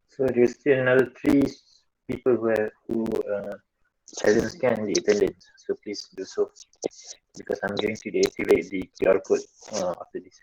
So there's still another 3 people who hasn't scanned the attendance. So please do so, because I'm going to deactivate the QR code after this.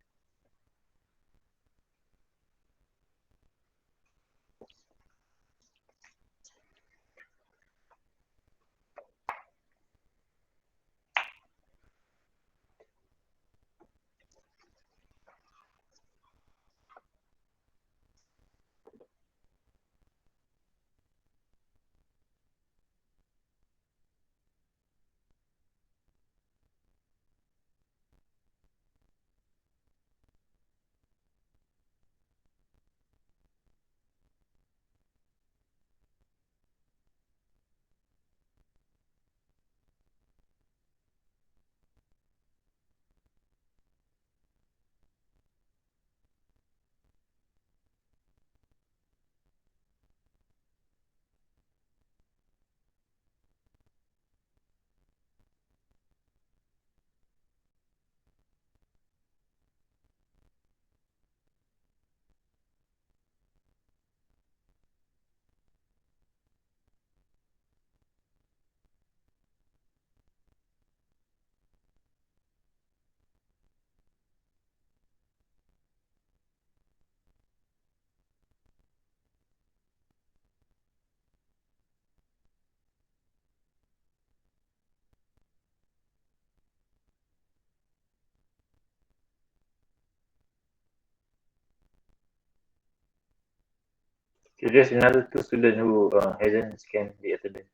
So there's another 2 students who hasn't scanned the attendance.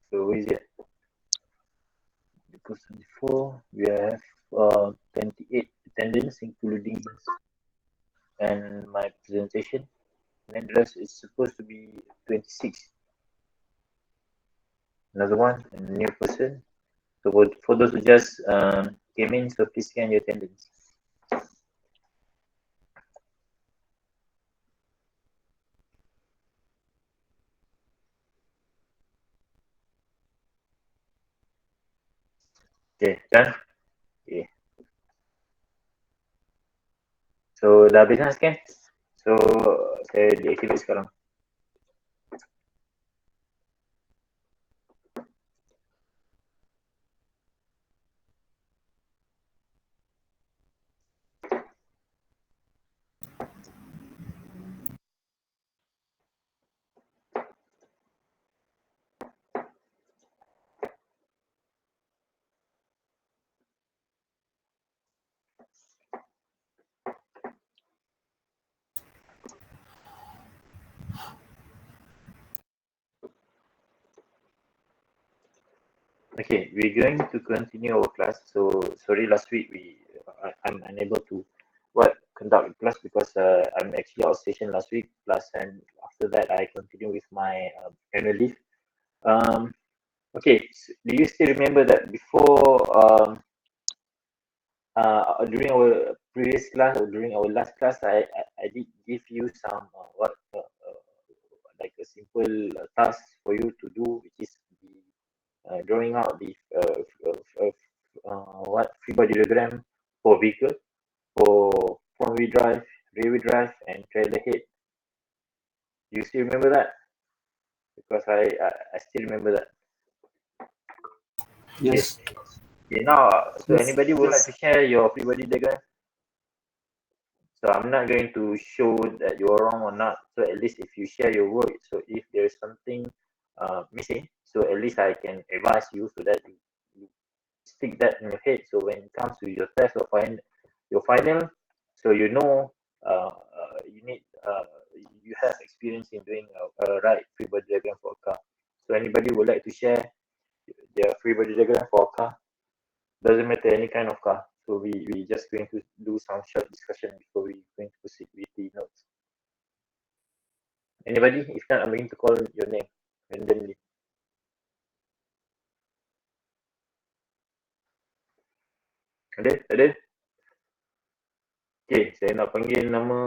So who is it? Because 24, we have 28 attendance, including and my presentation. And then the rest is supposed to be 26. Another one, a new person. So for those who just came in, so please scan your attendance. Okay, done. Okay. So dah habis kan scan? So saya deactivate sekarang. Okay, we're going to continue our class. So sorry, last week I'm unable to conduct the class because I'm actually out station last week. Plus, and after that I continue with my annual leave. Okay, do you still remember that before during our previous class or during our last class, I did give you some like a simple task for you to do, which is the drawing out the free body diagram for vehicle, for front wheel drive, rear wheel drive, and trailer head. Do you still remember that? Because I still remember that. Yes. Okay, now, so Yes. anybody would like to share your free body diagram? So I'm not going to show that you're wrong or not. So at least if you share your work, so if there is something missing, so at least I can advise you so that you stick that in your head. So when it comes to your test or your final, so you know you need you have experience in doing a right free body diagram for a car. So anybody would like to share their free body diagram for a car? Doesn't matter any kind of car. So we just going to do some short discussion before we going to proceed with the notes. Anybody? If not, I'm going to call your name randomly. Ada? Ada? Okay, saya nak panggil nama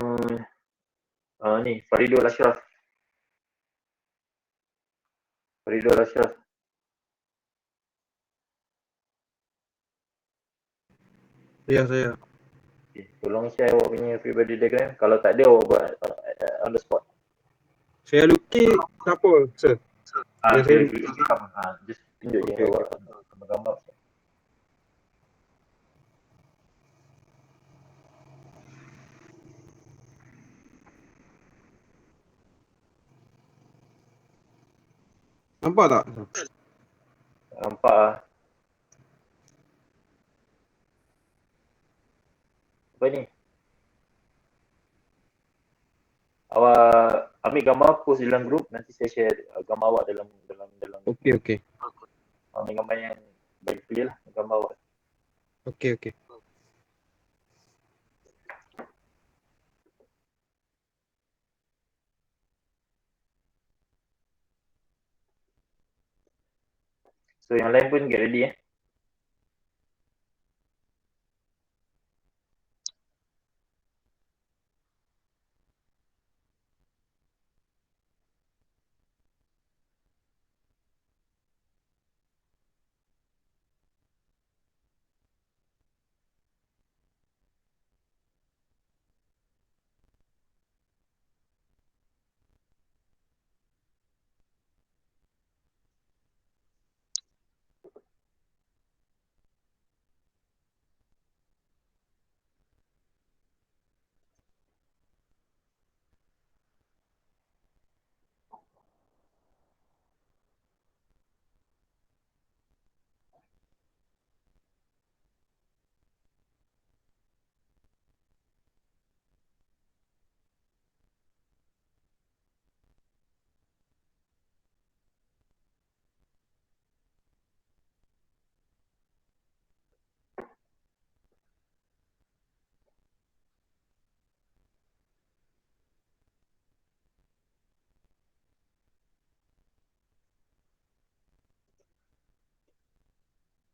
ni Faridul Ashraf. Faridul Ashraf. Ya, saya. Okay, tolong share awak punya free body diagram. Kalau tak ada, awak buat on the spot. Saya lukis tak apa, sir. Yang saya Just tunjuk je Okay, okay. awak gambar-gambar. Nampak tak? Nampak ah. Apa ni? Awak ambil gambar, post dalam group, nanti saya share gambar awak dalam Okay, okay. ambil gambar yang bagi clear lah gambar awak. Okay, okay. So yang lain pun get ready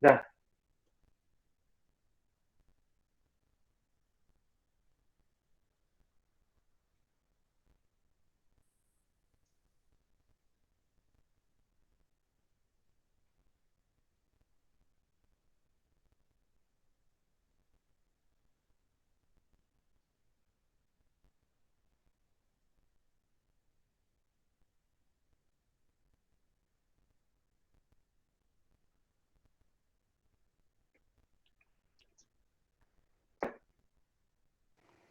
Dah.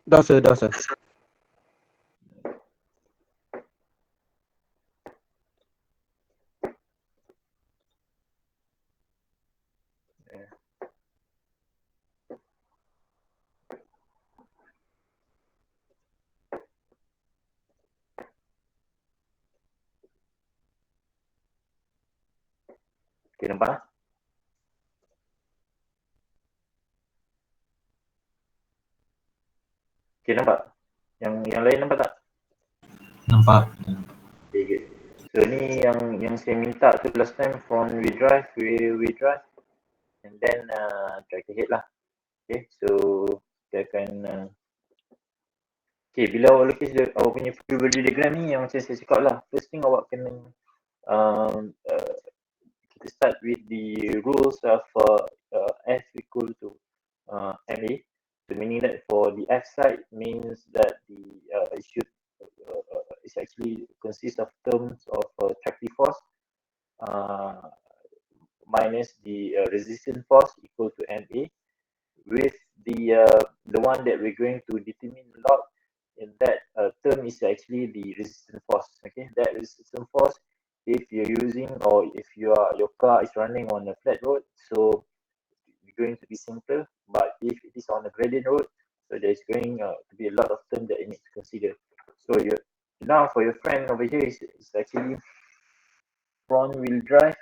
Dah, sir, dah, sir. Okay, nampak? Okay, nampak? Yang lain nampak tak? Nampak. Okay, good. So ni yang saya minta tu last time from WeDrive, and then track ahead lah. Okay, so kita akan okay, bila awak lukis awak punya free body diagram ni yang macam saya cakap lah, first thing awak kena kita start with the rules of F equal to MA. So meaning that for the F side means that it should it's actually consists of terms of tractive force minus the resistance force equal to MA, with the one that we're going to determine a lot in that term is actually the resistance force. Okay, that resistance force, if you're using or if your car is running on a flat road, so it's going to be simple. But if it is on a gradient road, so there's going to be a lot of terms that you need to consider. So now for your friend over here is actually front wheel drive.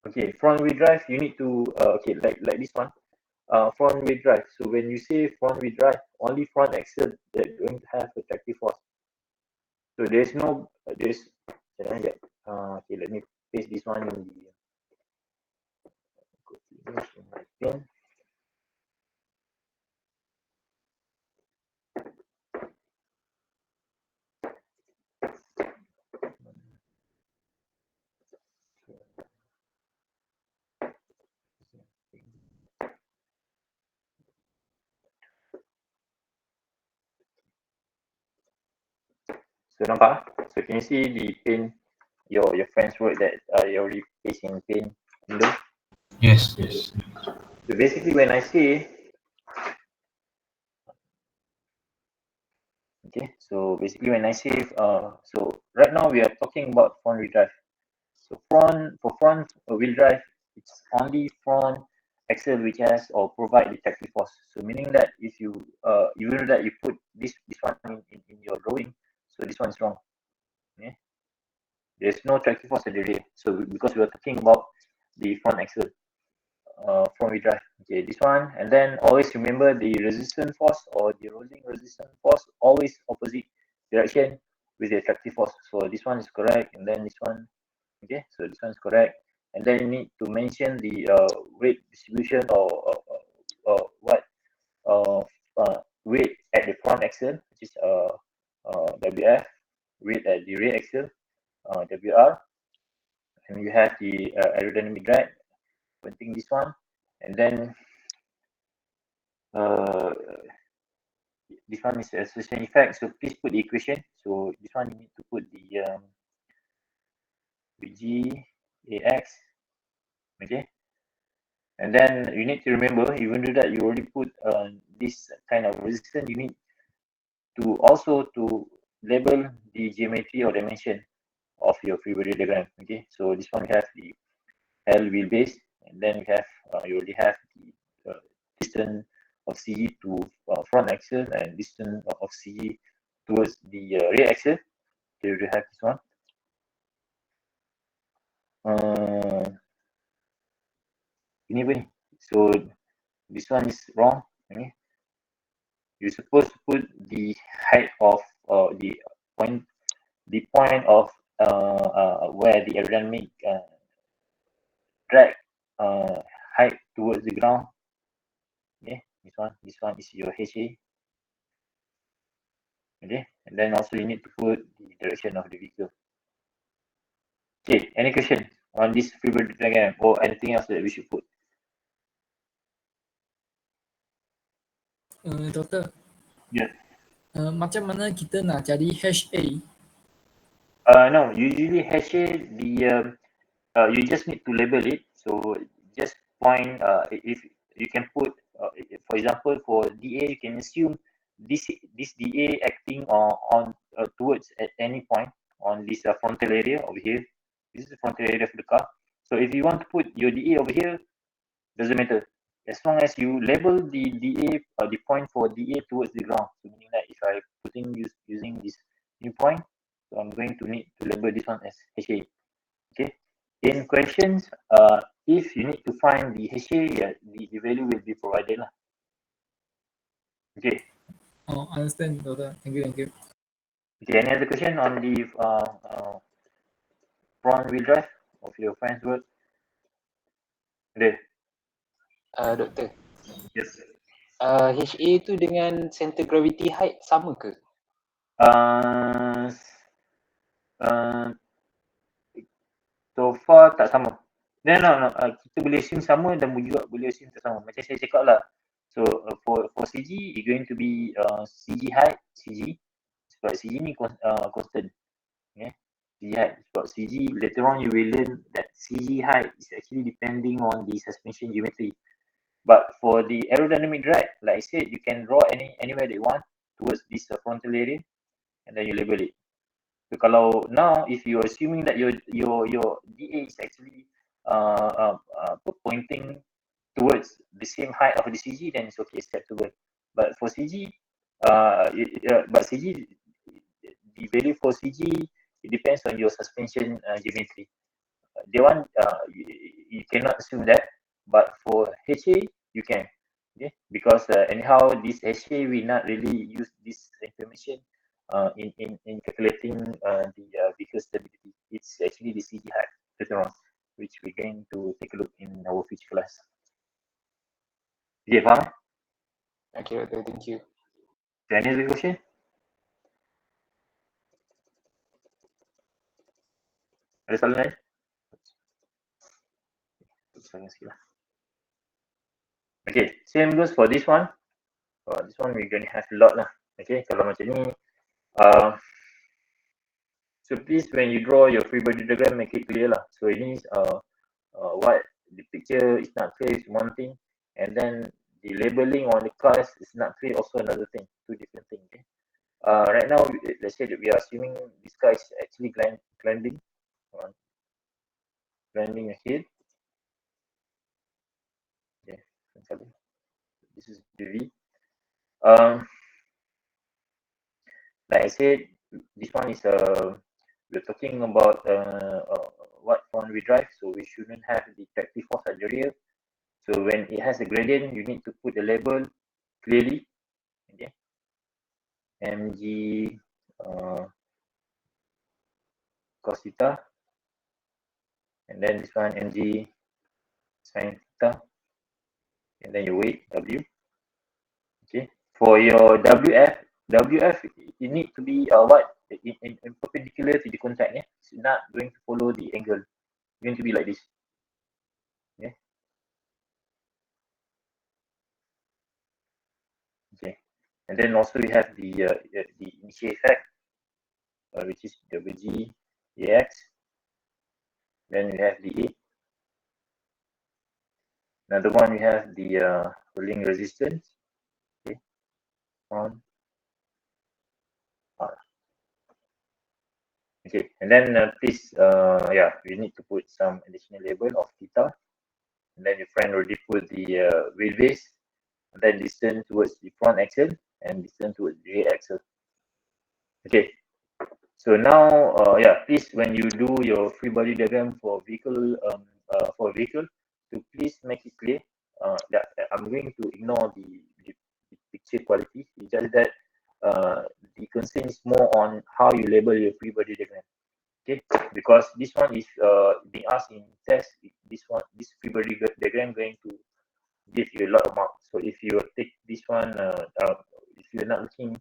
Okay, front wheel drive, you need to okay, like this one, front wheel drive. So when you say front wheel drive, only front axle that going to have attractive force. So there's no okay, let me paste this one in the So nampak? So can you see the paint, your friend's work that you already paste in paint window? Yes, yes. So basically when I say, okay, so basically when I say, so right now we are talking about front wheel drive. So front wheel drive, it's only front axle which has or provide the tractive force. So meaning that if you even that you put this one in your drawing, so this one is wrong. Yeah? There's no tractive force at the rear. So because we are talking about the front axle, front wheel drive. Okay, this one, and then always remember the resistance force or the rolling resistance force always opposite direction with the tractive force. So this one is correct, and then this one. Okay, so this one is correct, and then you need to mention the weight distribution or what weight at the front axle, which is WF, weight at the rear axle, WR, and you have the aerodynamic drag, pointing this one, and then uh, this one is association effect. So please put the equation. So this one you need to put the VG okay. And then you need to remember, even though that you already put this kind of resistance, you need to also to label the geometry or dimension of your free body diagram. Okay, so this one we have the L wheelbase, and then we have you already have the distance of CG to front axle and distance of CG towards the rear axle. So you already have this one. Ini apa ni? So this one is wrong. Okay. You're supposed to put the height of the point of where the aerodynamic drag height towards the ground. Okay, this one is your HA. Okay, and then also you need to put the direction of the vehicle. Okay, any question on this free body diagram or anything else that we should put? Doktor. Yeah. Macam mana kita nak jadi HA? No, usually HA you just need to label it. So just point if you can put for example for DA you can assume this DA acting on towards at any point on this frontal area over here. This is the frontal area of the car. So if you want to put your DA over here, doesn't matter as long as you label the DA the point for DA towards the ground. So meaning that if I putting using this new point, so I'm going to need to label this one as HA. Okay. In questions, if you need to find the HA, the value will be provided lah. Okay. Oh, understand, Doctor. Thank you. Okay. Any other question on the front wheel drive of your friend's work? Ada. Doktor. Yes. HA tu dengan center gravity height sama ke? So far tak sama. No. Kita boleh assume sama dan juga boleh assume tak sama. Macam saya cakap lah. So for CG, it's going to be CG height, CG. Sebab CG ni constant. Okay. CG height. Sebab CG, later on you will learn that CG height is actually depending on the suspension geometry. But for the aerodynamic drag, like I said, you can draw anywhere that you want towards this frontal area, and then you label it. So kalau now if you're assuming that your DA is actually pointing towards the same height of the CG, then it's okay, acceptable. But for CG, but CG, the value for CG it depends on your suspension geometry. They want you cannot assume that, but for HA you can. Okay, because anyhow this HA will not really use this information in calculating the vehicle stability. It's actually the CG height later on, which we're going to take a look in our future class. Okay, faham? Okay, Doctor. Thank you. Any other question? Ada soalan lain? Soalan sikit lah. Okay, same goes for this one. This one we're going to have a lot lah. Okay, kalau macam ni So please, when you draw your free body diagram, make it clear lah. So ini what the picture is not clear is one thing, and then the labeling on the cars is not clear also another thing. Two different things. Okay? Right now, let's say that we are assuming this car is actually climbing ahead. Okay, this is the V. Like I said, this one is we're talking about what front wheel drive, so we shouldn't have the tractive force at the rear. So when it has a gradient, you need to put the label clearly. Okay, mg cos theta, and then this one mg sin theta, and then your weight w. Okay, for your wf it need to be what in perpendicular to the contact. Yeah, it's not going to follow the angle. It's going to be like this. Yeah. Okay, and then also we have the initial effect, which is wg ax. Then we have the a. Another one we have the rolling resistance. Okay, on R. Okay, and then please, yeah, we need to put some additional label of theta. And then your friend already put the wheelbase, and then distance towards the front axle and distance towards the rear axle. Okay, so now, yeah, please, when you do your free body diagram for vehicle, so please make it clear that I'm going to ignore the picture quality. It's just that the concern is more on how you label your free body diagram. Okay, because this one is being asked in test. This free body diagram going to give you a lot of marks. So if you take this one, if you're not looking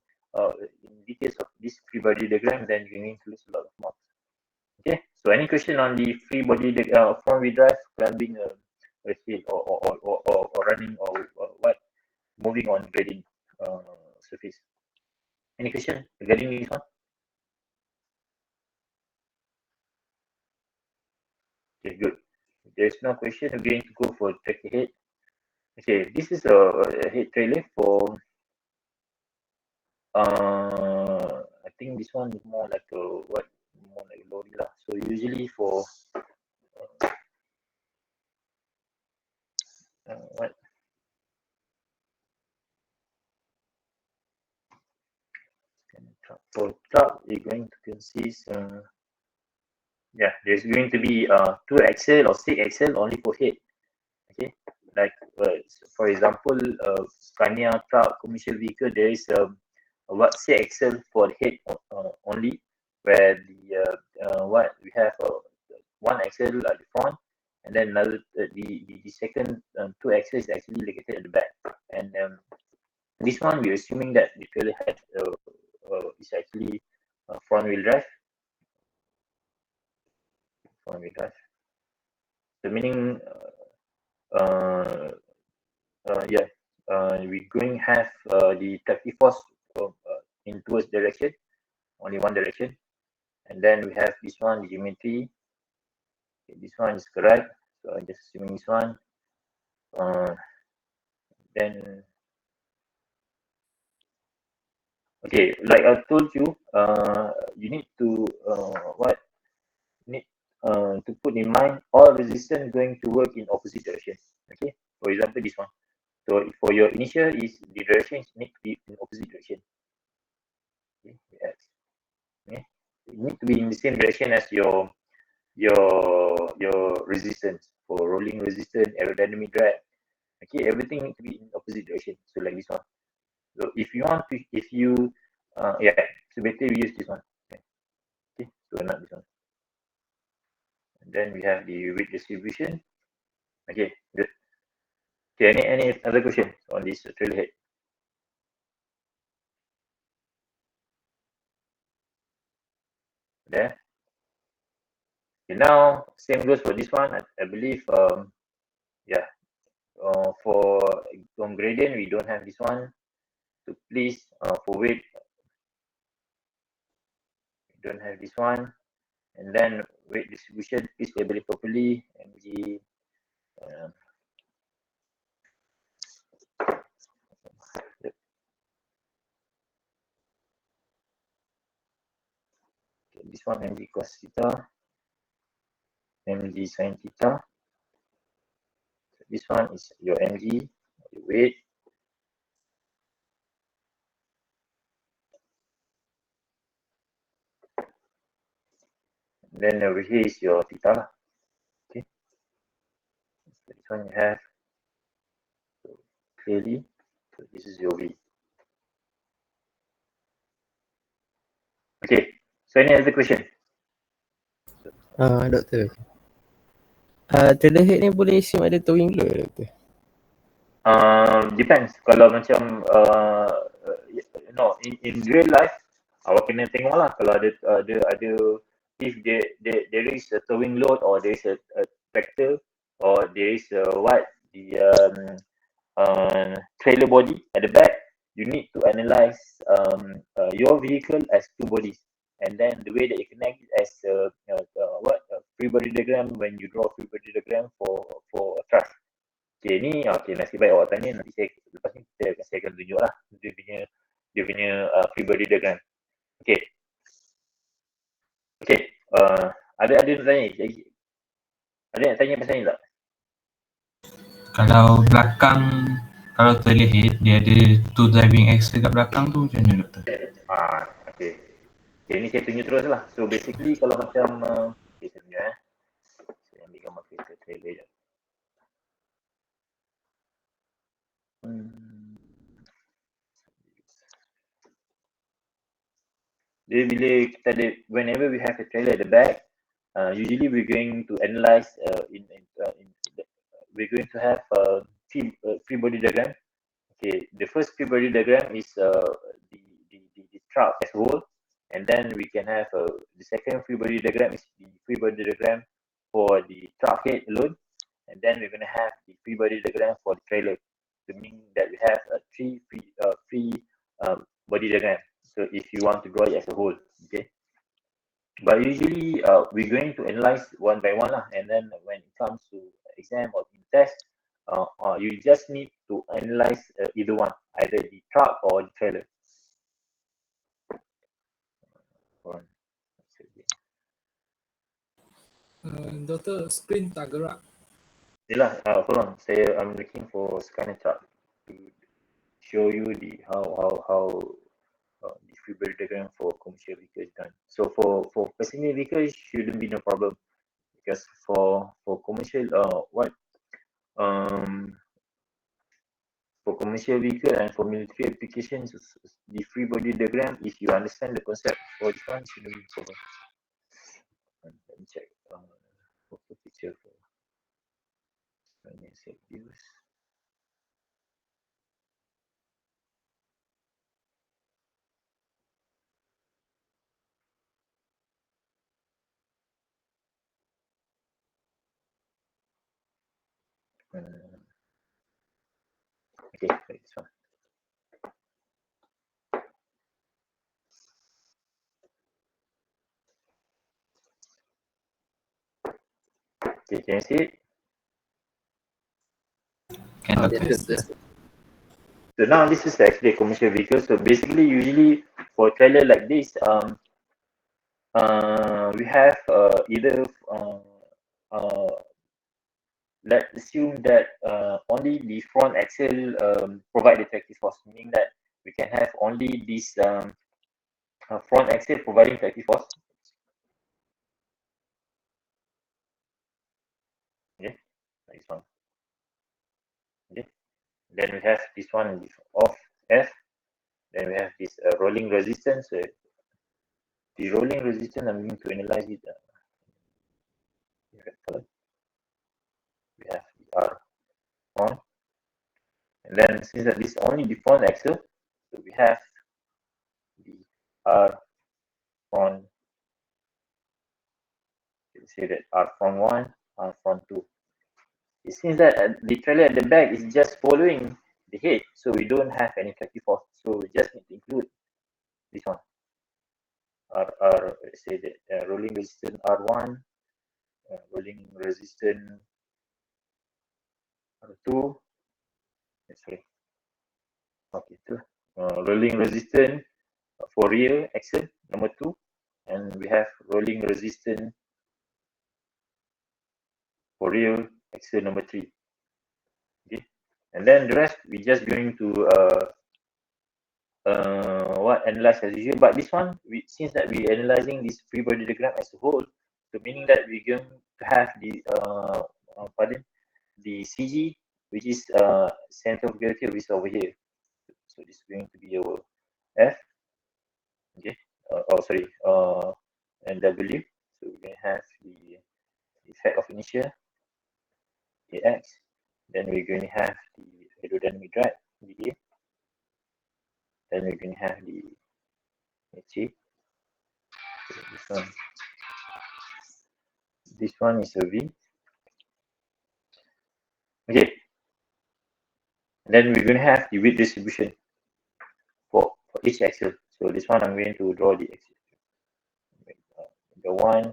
in details of this free body diagram, then you need to lose a lot of marks. Okay, so any question on the free body front wheel drive, climbing a hill or running or what, moving on grading surface? Any question regarding this one? Okay, good. If there's no question, we're going to go for track ahead. Okay, this is a head trailer for I think this one is more like a what, more like a lorry lah. So usually for what, for truck it's going to consist yeah, there's going to be 2 axle or 6 axle only for head. Okay, like for example Scania truck commercial vehicle, there is what 6 axle for the head only, where the what we have 1 axle at the front, and then another the second 2 axle is actually located at the back. And this one we're assuming that the trailer head is actually front wheel drive. The meaning yeah, we're going to have the tractive force in towards direction, only one direction, and then we have this one, the geometry. Okay, this one is correct, so I'm just assuming this one. Then okay, like I told you, you need to to put in mind all resistance going to work in opposite direction. Okay, for example this one. So for your initial is the direction need to be in opposite direction. Okay, yes. Okay. It need to be in the same direction as your resistance for rolling resistance, aerodynamic drag. Okay, everything needs to be in opposite direction. So like this one. So if you want to, yeah, so better we use this one. Okay, so not this one. And then we have the weight distribution. Okay, good. Okay, any other question on this trailer head? There. Okay, now same goes for this one. I believe yeah, for on gradient we don't have this one. So please for weight don't have this one. And then weight distribution, please label it properly. MG. This one mg cos theta, mg sin theta. This one is your mg, your weight. Then over here is your theta. Okay. So this one you have. So clearly, so this is your V. Okay. So any other question? Doktor. Trailer head ni boleh assume ada towing load, doktor? Depends. Kalau macam in real life, awak kena tengok lah kalau ada if there is a towing load or there is a tractor or there is the trailer body at the back, you need to analyze your vehicle as two bodies, and then the way that you connect it as free body diagram when you draw free body diagram for a truck. Okay, ni nasib baik awak tanya, nanti lepas ni saya akan tunjuk lah dia punya free body diagram. Okay. Okay. Ada nak tanya lagi? Ada nak tanya pasal ni tak? Kalau belakang, kalau trailer head dia ada two driving axle kat belakang tu macam mana, doktor? Okay. Okay, ni saya tunjuk terus lah. So basically kalau macam okay, saya tunjuk saya ambil gambar kereta trailer je. Jadi bila kita ada, whenever we have a trailer at the back, usually we're going to analyze we're going to have free body diagram. Okay, the first free body diagram is the truck as a whole, and then we can have the second free body diagram is the free body diagram for the truck head alone, and then we're going to have the free body diagram for the trailer, to mean that we have three free body diagram. So if you want to draw it as a whole, okay. But usually we're going to analyze one by one lah, and then when it comes to exam or test, you just need to analyze either one, either the truck or the trailer. Doktor, screen tak gerak. Yelah, hold on. I'm looking for scanner chart to show you the how the free body diagram for commercial vehicle is done. So for passenger vehicle shouldn't be no problem, because for commercial for commercial vehicle and for military applications, the free body diagram, if you understand the concept for this one, shouldn't be a problem. Let me check what's the picture for financial views. Okay, this one. Okay, can you see it? Can, doktor? Yes. So now this is actually a commercial vehicle. So basically, usually for a trailer like this, we have either let's assume that only the front axle provide the tractive force, meaning that we can have only this front axle providing tractive force. Okay, this one. Okay, then we have this one off F. Then we have this rolling resistance. The rolling resistance, I'm going to analyze it. We have the R on, and then since that this is only the front axle, so we have the R front. You can say that R front 1, R front 2. It seems that the trailer at the back is just following the head, so we don't have any tractive force. So we just need to include this one, R let's say that rolling resistance R1, rolling resistance R2, sorry, okay, two. Rolling resistance for rear axle number 2, and we have rolling resistance for rear axle number 3. Okay, and then the rest we just going to analyze as usual. But this one, since that we analyzing this free body diagram as a whole, so meaning that we're going to have the the CG, which is center of gravity, which is over here. So this is going to be our F. Okay. Sorry. And W. So we're going to have the effect of inertia, AX. Then we're going to have the aerodynamic drag, dA. Then we're going to have the HA. So this one is a V. Okay. Then we're going to have the weight distribution for each axle. So this one I'm going to draw the axle. The 1,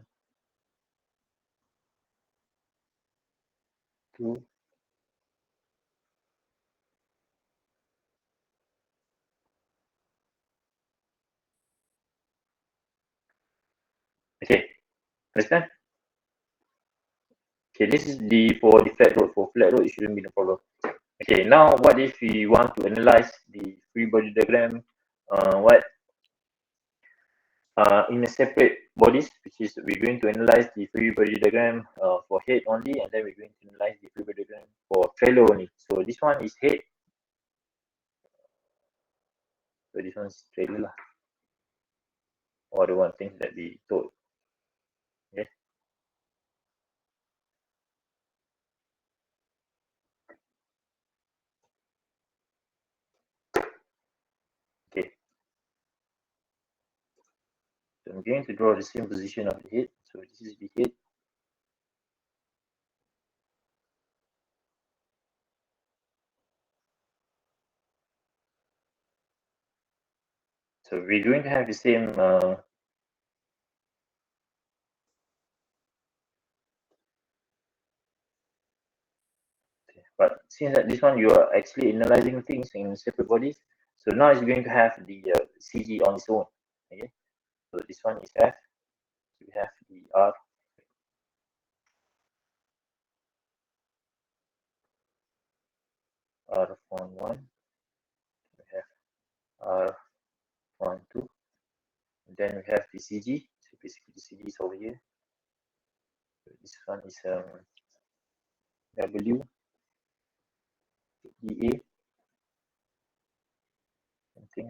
2, okay, understand? Okay, this is the for the flat road. For flat road, it shouldn't be no problem. Okay, now what if we want to analyze the free body diagram? In a separate bodies, which is we're going to analyze the free body diagram for head only, and then we're going to analyze the free body diagram for trailer only. So this one is head. So this one is trailer lah, or the one things that we told. Okay. Okay. So I'm going to draw the same position of the head. So this is the head. So we're going to have the same but since that this one you are actually analyzing things in separate bodies, so now it's going to have the CG on its own. Okay, so this one is F. So we have the R. R11, we have R12, and then we have the CG. So basically the CG is over here. So this one is W, EA, I think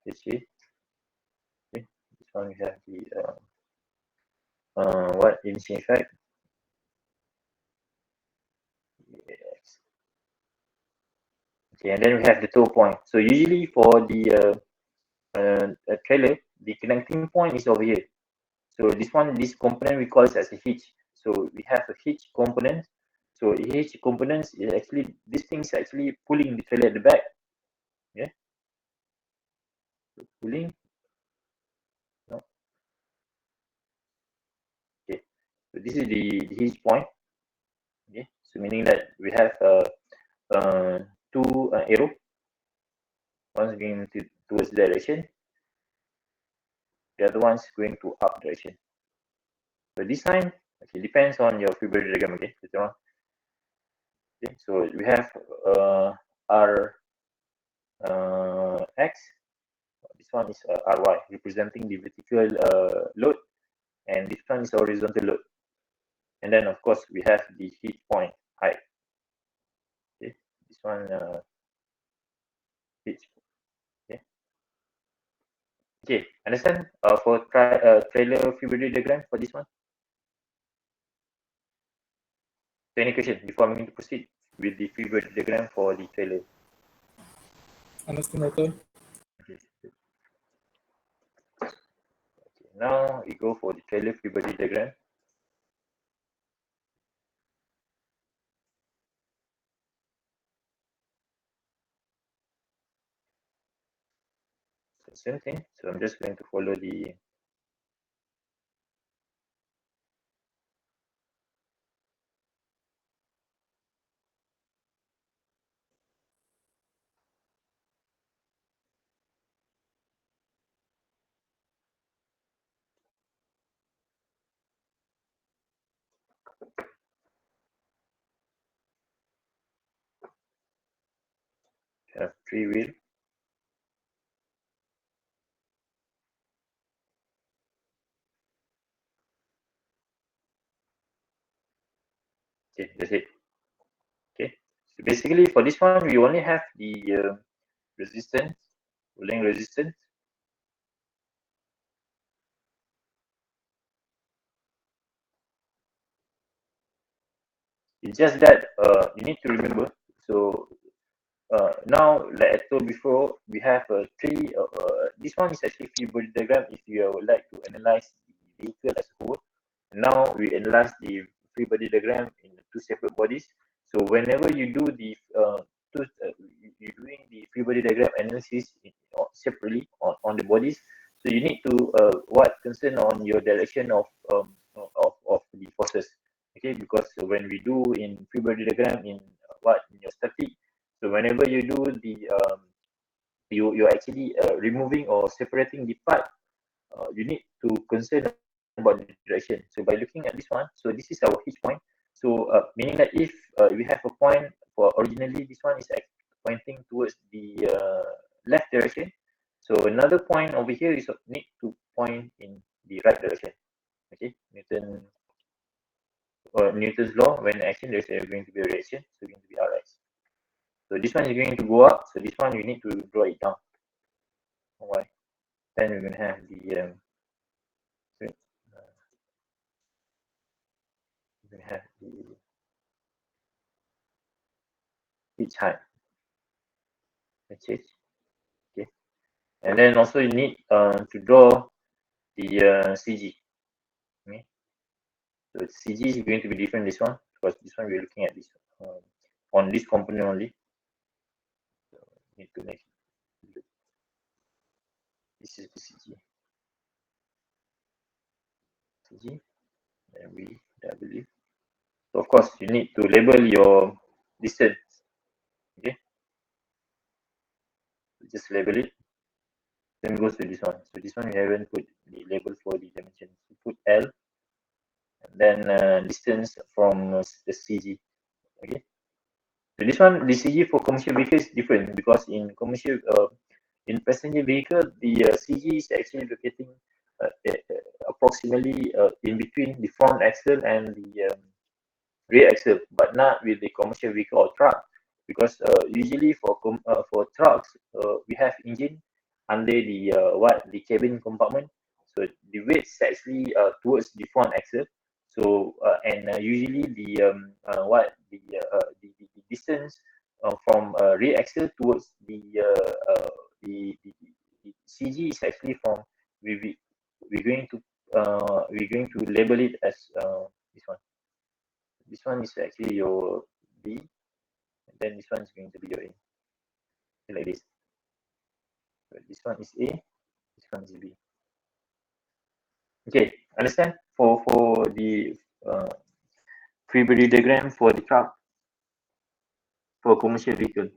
that's HA. Okay, this one we have the what initial effect. Yes. Okay, and then we have the toe point. So usually for the trailer, the connecting point is over here. So this component we call it as a hitch. So we have a hitch component. So a hitch components is actually, this thing is actually pulling the trailer at the back. Yeah. So pulling. No. Okay. So this is the hitch point. Okay. So meaning that we have two arrow. One's going towards the direction. The other one's going to up direction. So this time, okay, depends on your free body diagram. Okay, later on. Okay, so we have R X. This one is RY, representing the vertical load, and this one is horizontal load. And then of course we have the heat point height. Okay, this one heat. Okay. Okay, understand? For trailer free body diagram for this one. So any question before I'm going to proceed with the free body diagram for the trailer? Understand, Doctor? Okay. Okay, now we go for the trailer free body diagram. So same thing. So I'm just going to follow the Have free will. Okay, that's it. Okay, so basically for this one, we only have the resistance, rolling resistance. It's just that you need to remember. So now, like I told before, we have three. This one is actually free body diagram. If you would like to analyze the vehicle as a whole, now we analyze the free body diagram in two separate bodies. So whenever you do the you're doing the free body diagram analysis separately on the bodies, so you need to what concern on your direction of the forces. Okay, because when we do in free body diagram in in your static, so whenever you do the you're actually removing or separating the part, you need to concern about the direction. So by looking at this one, so this is our H point. So meaning that if we have a point for originally this one is pointing towards the left direction, so another point over here is need to point in the right direction. Okay, Newton's law, when action there's going to be a reaction, so going to be Rs. So this one is going to go up, so this one we need to draw it down. Why? Then we're going to have the pitch height. That's it. Okay. And then also you need to draw the CG. Okay. So CG is going to be different this one, because this one we're looking at this on this component only. So need to make this is the CG. CG and VW. So of course you need to label your distance. Okay. So just label it. Same goes to this one. So this one we haven't put the label for the dimension. So put L and then distance from the CG. Okay. So this one, the CG for commercial vehicle is different, because in commercial, in passenger vehicle, the CG is actually locating approximately in between the front axle and the rear axle, but not with the commercial vehicle or truck, because usually for trucks we have engine under the the cabin compartment, so the weight is actually towards the front axle. So and usually the distance from rear axle towards the CG is actually from we're going to label it as this one. This one is actually your B, and then this one is going to be your A, like this. So this one is A, this one is B. Okay, understand? For the free body diagram for the truck, for commercial vehicle.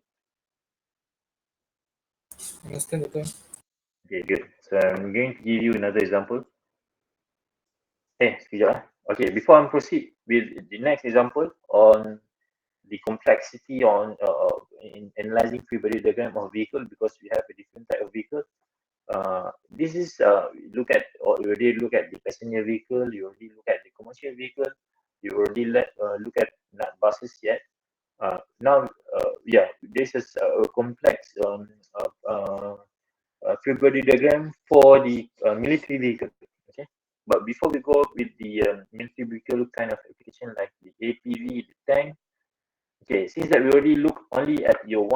Understand, Doctor? Okay, good. So I'm going to give you another example. Sekejap. Okay, before I proceed with the next example on the complexity on in analyzing free body diagram of vehicle, because we have a different type of vehicle. This is you already look at the passenger vehicle, you already look at the commercial vehicle, you already look at not buses yet. Now, this is a complex free body diagram for the military vehicle. Okay, but before we go with the military vehicle kind of application like the APV, the tank. Okay, since that we already look only at your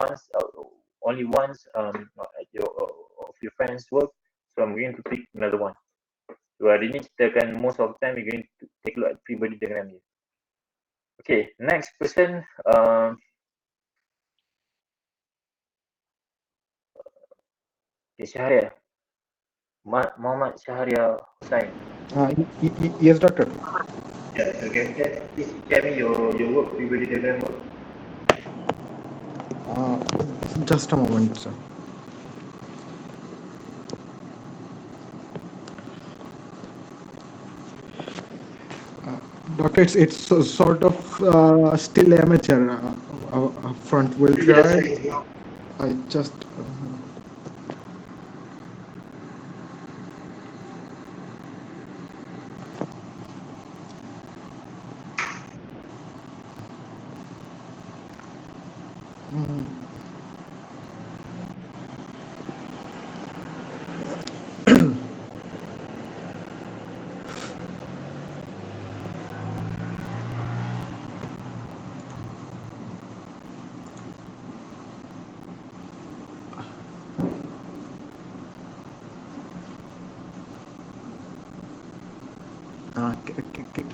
only once at your of your friends' work, so I'm going to pick another one. So hari ni kita akan most of the time we're going to take a look at free body diagram here. Okay, next person. Okay, Syahria. Muhammad Syahria Hussain. Yes, doctor. Yeah, so can you please tell me your work, free body diagram work? Just a moment, sir. Doctor, it's sort of still amateur. Front wheel drive. I just.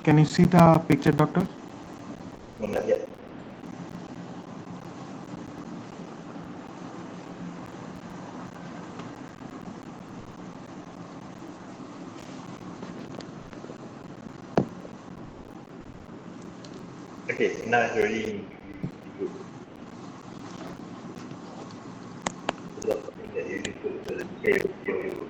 Can you see the picture, doctor? Not yet. Okay, now it's already good. So that's something that you need to share with your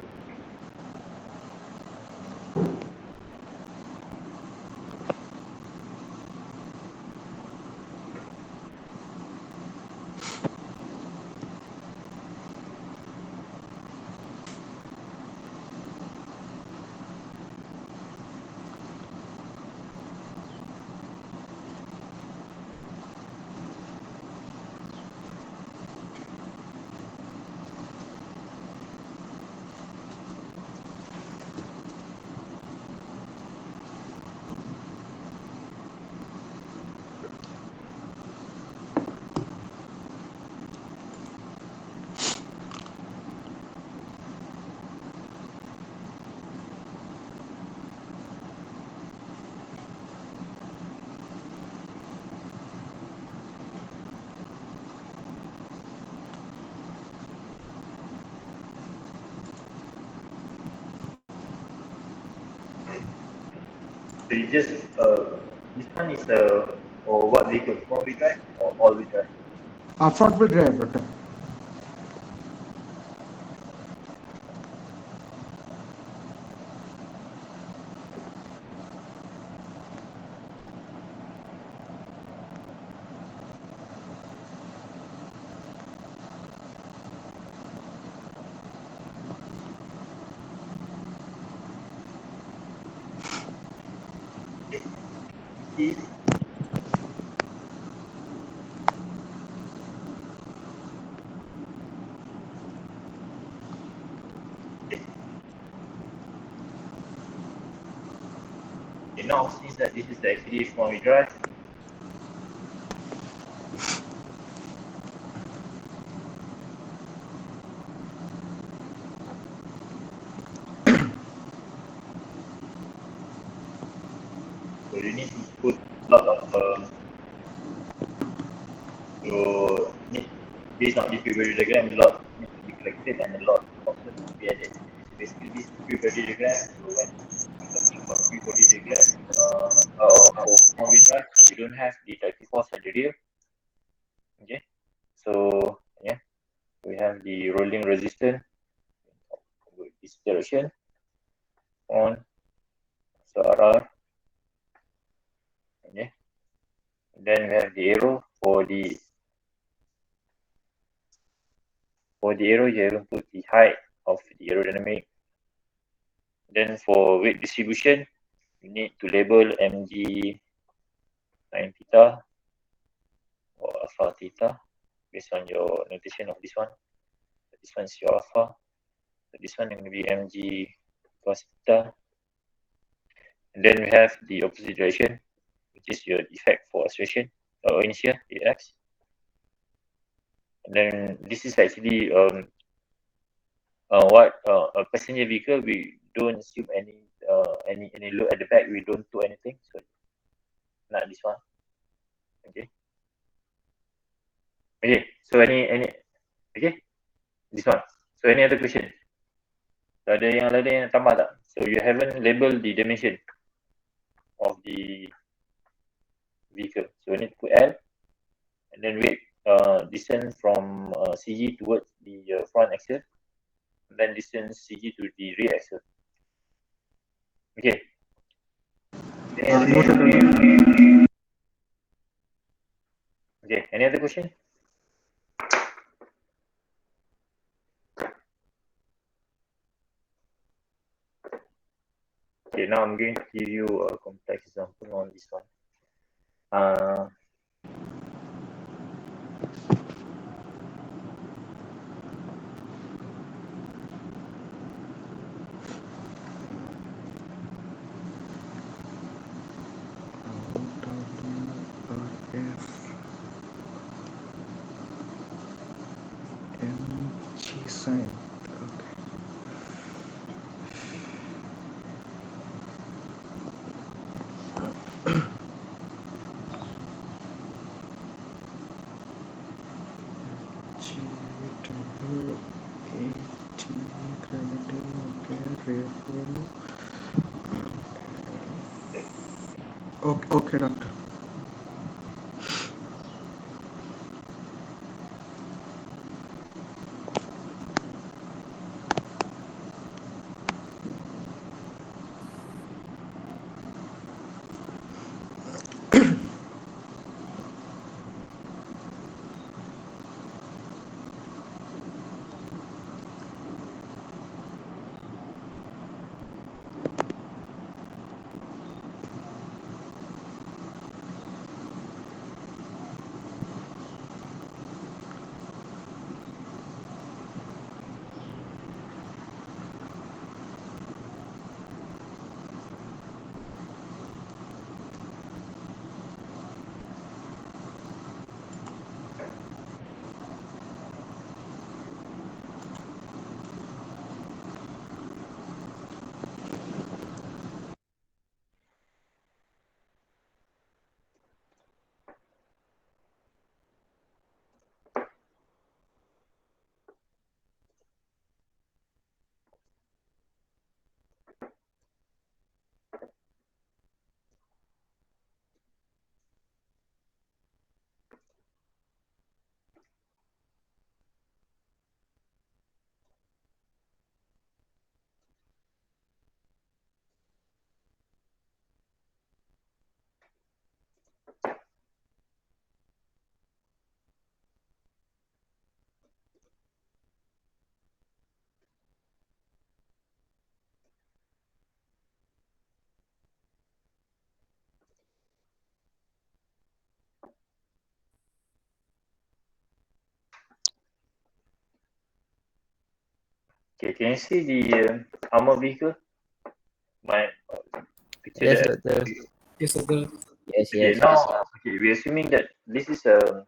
So you just this one is or what vehicle? Four-wheel drive or all-wheel drive? Front wheel drive, doctor. Is now since that this is actually four-wheel drive, so you need to put a lot of so based on this Fibonacci diagram, a lot needs to be collected and a lot of options to be added. Basically, this Fibonacci diagram. So when talking about Fibonacci diagram, for four-wheel drive, we don't have the tractive force at the rear. Okay, so yeah, we have the rolling resistance this direction on so RR. Okay, then we have the arrow for the arrow, you have to put the height of the aerodynamic. Then for weight distribution, you need to label mg sin theta or alpha theta based on your notation of this one. This one is your alpha. So this one is going to be mg cos theta. And then we have the opposite direction, which is your effect for acceleration or inertia, AX. And then this is actually what a passenger vehicle, we don't assume any load at the back, we don't do anything, so not this one. Okay, so any okay, this one. So any other question? Ada yang lain yang tambah tak? So you haven't labeled the dimension of the vehicle, so you need to put L and then weight distance from CG towards the front axle, then distance CG to the rear axle. Okay. Noted on that. Okay, any other question? Okay, now I'm going to give you a complex example on this one. WRF sign. Okay, okay, doctor. Okay, can you see the armored vehicle? My picture Yes, that. doctor. Yes, Doctor. Yes, Okay, yes. now we're assuming that this is a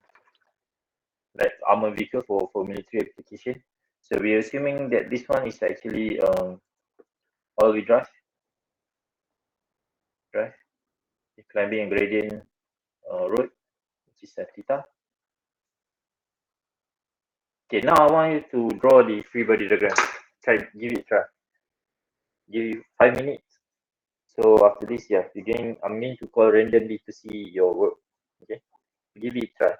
like armored vehicle for military application. So we're assuming that this one is actually all-wheel drive, climbing a gradient road, which is a theta. Okay, now I want you to draw the free body diagram. Give it a try. Give you 5 minutes. So after this, yeah, I'm going to call randomly to see your work. Okay, give it a try.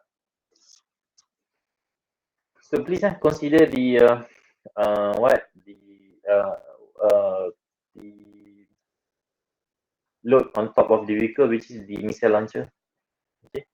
So please consider the uh, the load on top of the vehicle, which is the missile launcher. Okay.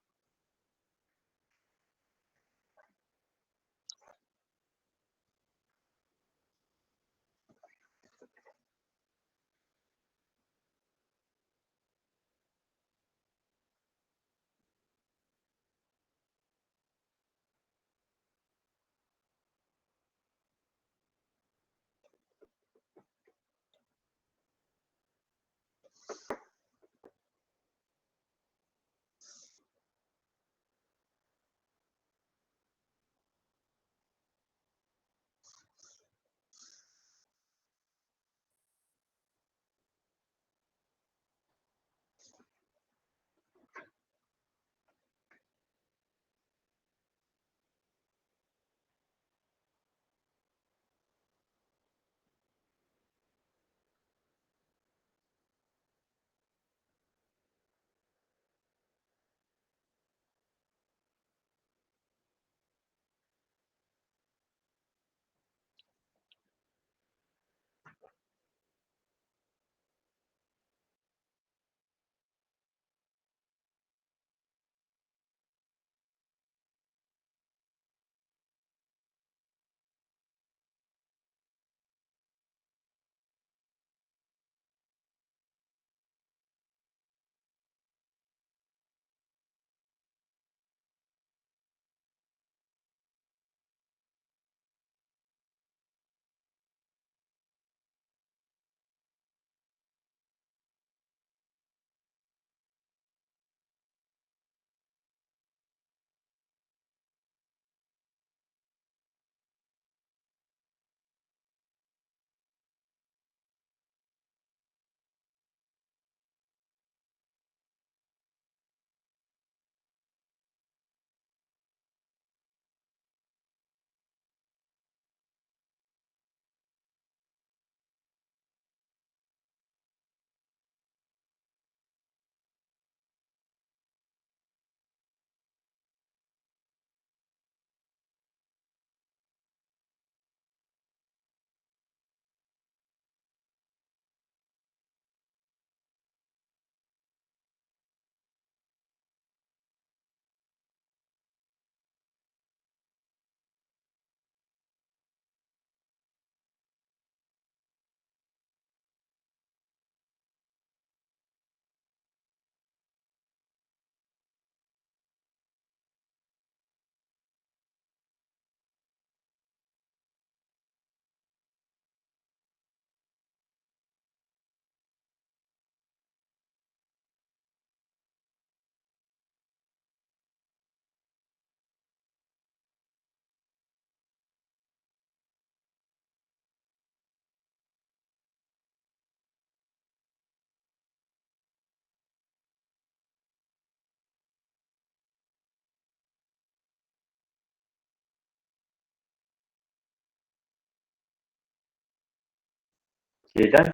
Okay, done.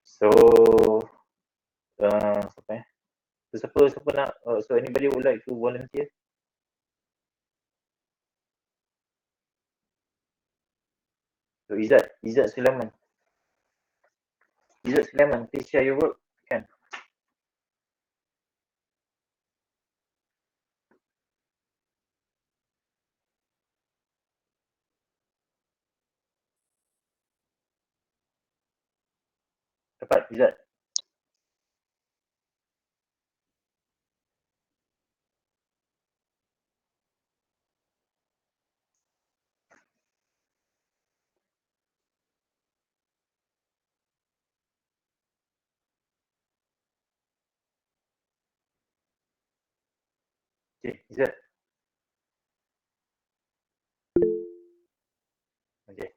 So, siapa eh? So, siapa nak, so anybody would like to volunteer? So, Izzat Sulaiman. Izzat Sulaiman, please share your work. Can. Dapat, Izzat? Okay, Izzat. Okay.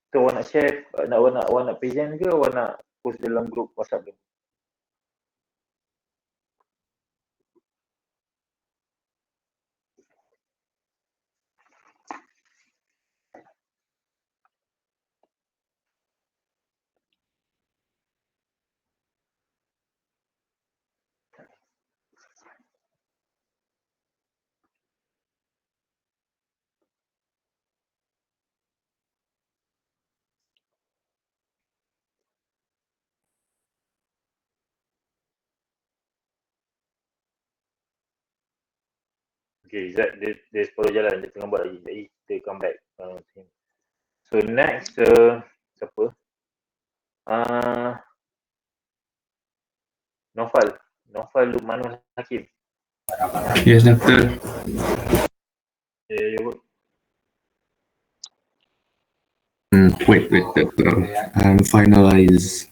So, awak nak share, awak nak present ke awak nak post dalam group WhatsApp tu? Okay, Izzat, dia follow jalan, dia tengah buat lagi. Jadi, kita come back. So, next, siapa? Noval Lukmanul Hakim. Yes, Doctor. Your work. Wait, Doctor. Finalize.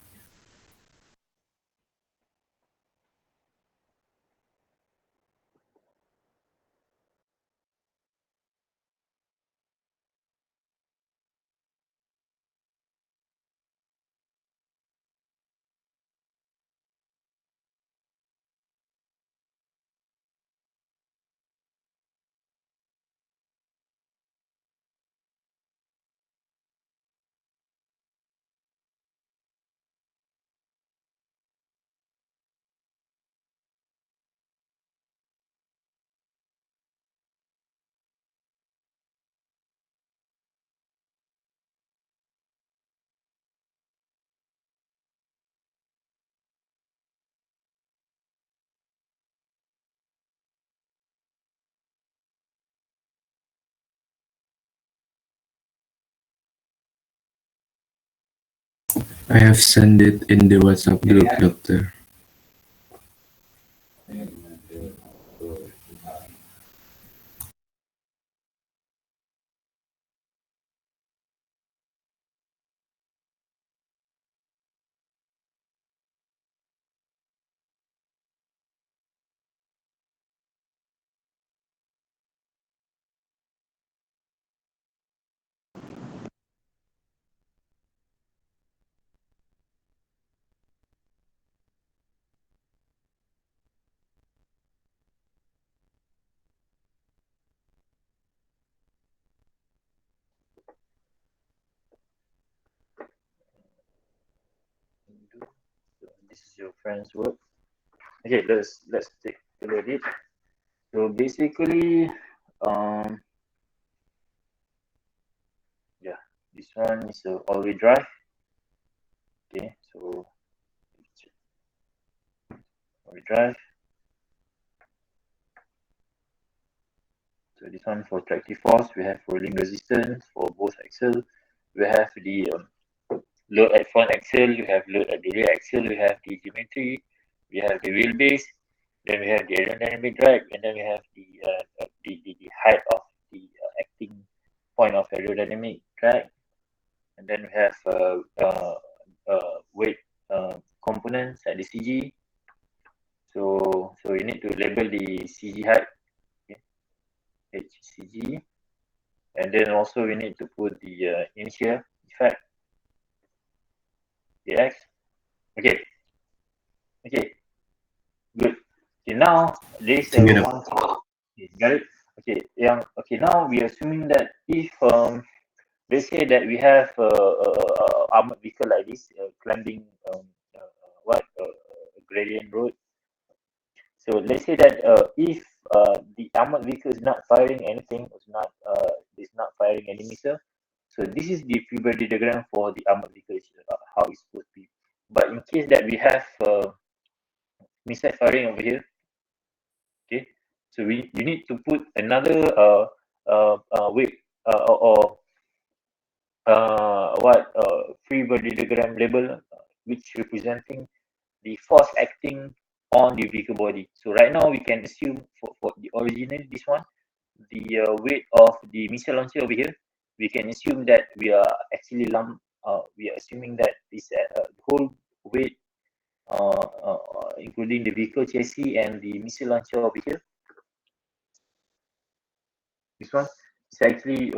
I have sent it in the WhatsApp group, Doctor. This is your friend's work. Okay, let's take a look at it. So basically, yeah, this one is a all-wheel drive. Okay, so all-wheel drive. So this one for tractive force, we have rolling resistance for both axle. We have the load at front axle, you have load at the rear axle, we have the geometry, we have the wheelbase, then we have the aerodynamic drag, and then we have the height of the acting point of aerodynamic drag, and then we have weight components at the CG. So you need to label the CG height, okay, HCG, and then also we need to put the inertia effect, the X. Okay, good. now there's a Tinggal one. Okay, got it. Okay. Now we are assuming that if let's say that we have armored vehicle like this climbing gradient road. So let's say that if the armored vehicle is not firing anything, is not firing any missile. So this is the free body diagram for the armored vehicle, how it's supposed to be. But in case that we have missile firing over here, okay, so you need to put another weight or free body diagram label, which representing the force acting on the vehicle body. So right now we can assume for the original, this one, the weight of the missile launcher over here, we can assume that we are actually we are assuming that this whole weight, including the vehicle chassis and the missile launcher over here, this one is actually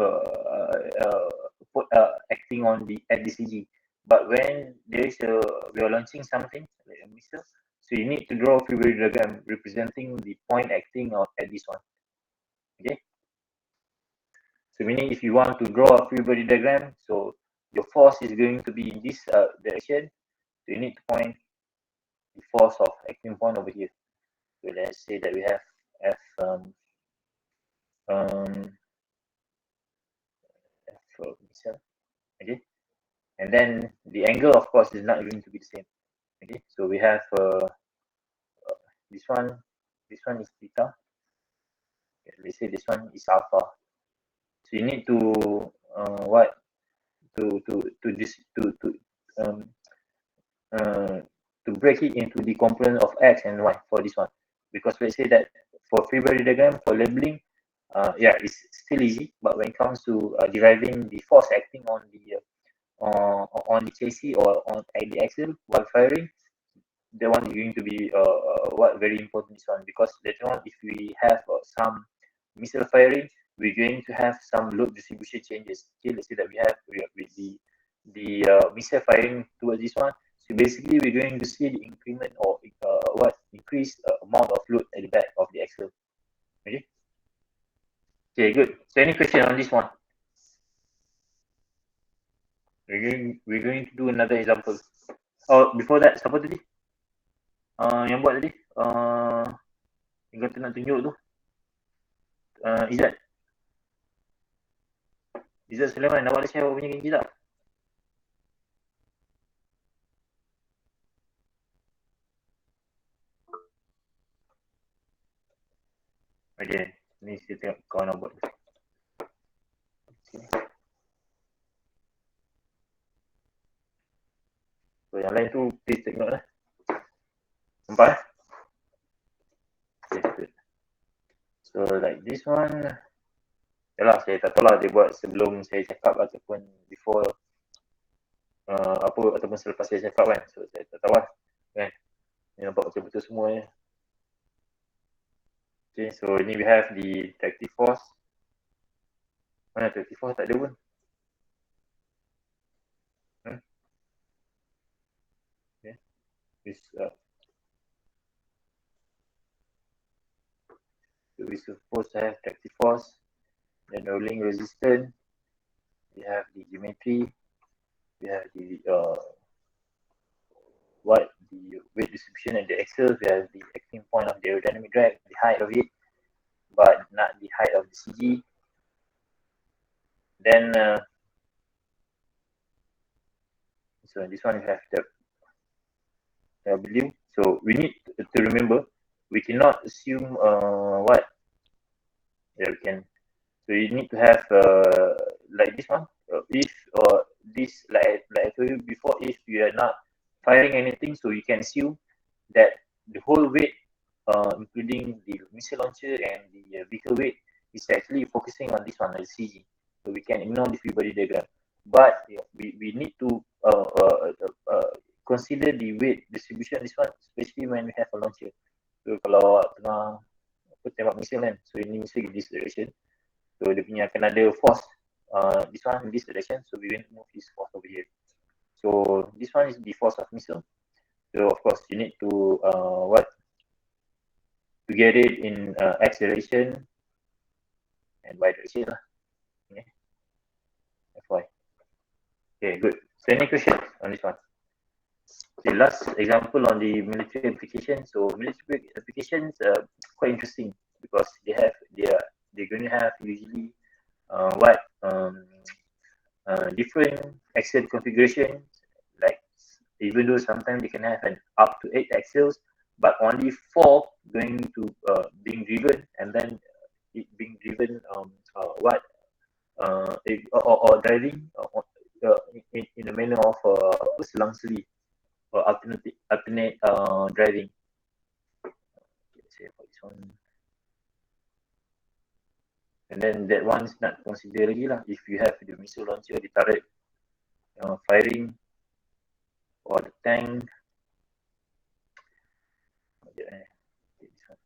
acting on the at the CG. But when there is we are launching something like a missile, so you need to draw a free body diagram representing the point acting at this one. Okay. So meaning if you want to draw a free body diagram, so your force is going to be in this direction. So you need to point the force of acting point over here. So let's say that we have missile. Okay. And then the angle, of course, is not going to be the same. Okay. So we have this one. This one is theta. Okay, let's say this one is alpha. So you need to break it into the component of x and y for this one, because let's say that for free body diagram for labeling, it's still easy, but when it comes to deriving the force acting on the chassis or on the axle while firing, that one is going to be very important, this one, because later on if we have some missile firing, we're going to have some load distribution changes. Okay, let's say that we have with the missile firing towards this one. So basically, we're going to see the increment or increased amount of load at the back of the axle. Okay. Okay, good. So any question on this one? We're going to do another example. Oh, before that, siapa tadi? Yang buat tadi? Yang kata nak tunjuk tu? Izzat Sulaiman, nak boleh share awak punya ganji tak? Okay, ni saya tengok kawan nak buat. Okay. So yang lain tu please take note lah. Nampak? Okay, good. So like this one, yalah, saya tak tahu lah dia buat sebelum saya cakap ataupun before ataupun selepas saya cakap kan. So saya tak tahu lah kan. Ni nampak macam betul semua ya. Okay, so ni we have the tractive force. Mana tractive force? Tak ada pun. Okay. This so we supposed to have tractive force, then rolling resistance, we have the geometry, we have the the weight distribution at the axle, we have the acting point of the aerodynamic drag, the height of it, but not the height of the CG. Then so this one we have the W. So we need to remember, we cannot assume we can. So you need to have like this one. If this like I told you before, if you are not firing anything, so you can assume that the whole weight, including the missile launcher and the vehicle weight, is actually focusing on this one, the CG. So we can ignore the free body diagram. But we need to consider the weight distribution this one, especially when we have a launcher. So kalau tengah tembak missile kan, so ini missile in this direction. So dia punya akan ada force this one in this direction, so we going to move this force over here. So this one is the force of missile. So of course you need to to get it in X direction and Y direction lah. Okay. FY. Okay, good. So any questions on this one? The last example on the military application. So military applications quite interesting because they're going to have usually different Excel configurations. Like even though sometimes they can have an up to 8 Excels, but only 4 going to being driven, and then it being driven or driving in a manner of selang-seli or alternate driving. Okay, say for this one. And then that one's not considered lagi lah. If you have the missile launcher, the turret firing, or the tank. Okay, this one.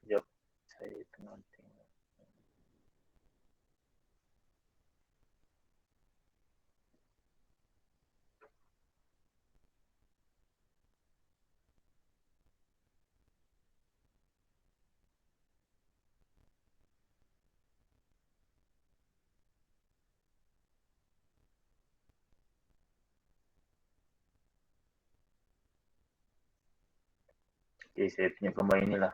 Sekejap, saya tengah tengok. Okay, saya punya gambar inilah.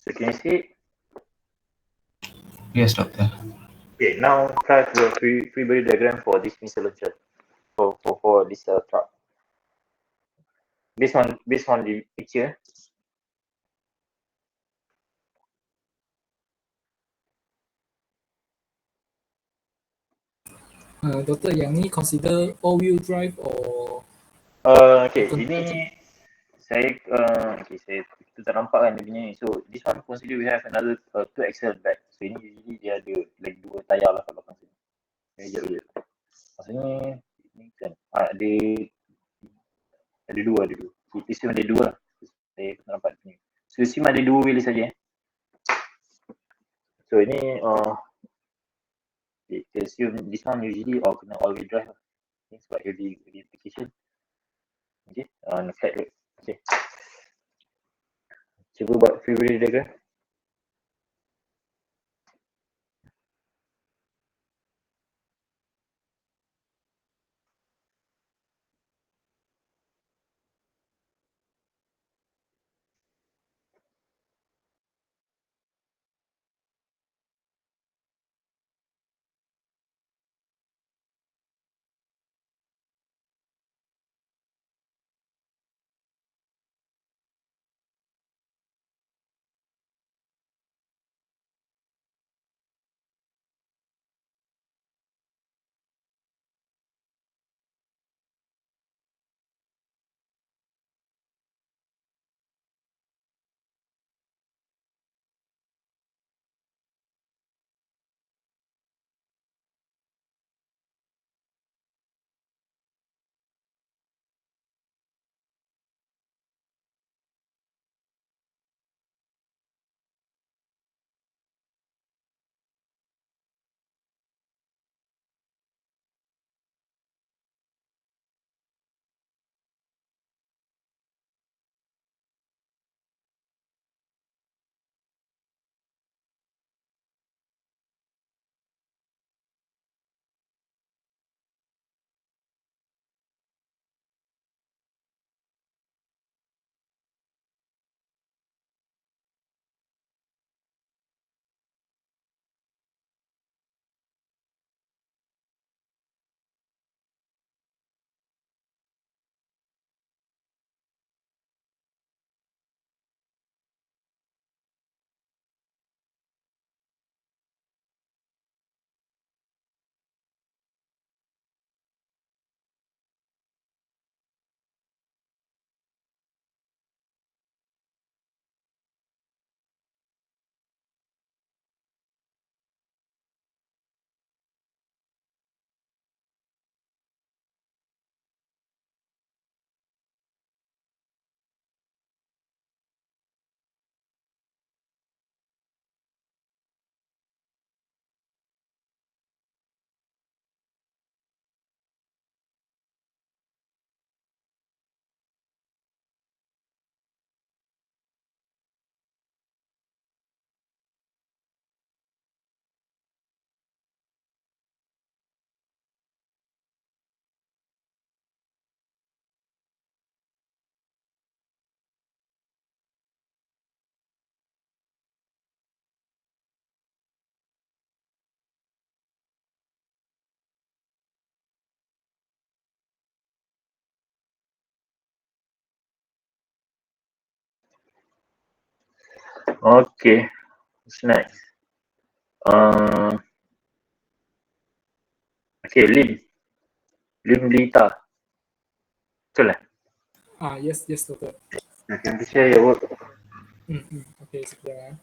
So can you see it? Yes, doctor. Okay, now try to do a free body diagram for this missile launcher. For this truck. Based on the picture. Doktor, yang ni consider all-wheel drive or Okay, ini saya kita tak nampak kan dia punya ni. So this one consider we have another 2 axle back. So ini usually dia ada lagi 2 tayar lah kat belakang sini. Sekejap. Maksudnya ni kan ada dua. Kita assume ada 2 lah. Saya tak nampak ni. So assume ada 2 wheel saja. So ini kita assume this one usually kena all-wheel drive lah. Ni sebab heavy application. Okay, flat road. Okay. Cuba buat free body diagram. Okay, what's next? Okay, Lim Lita. Betul lah. Yes, Doctor. You can share your work. Okay, sekejap.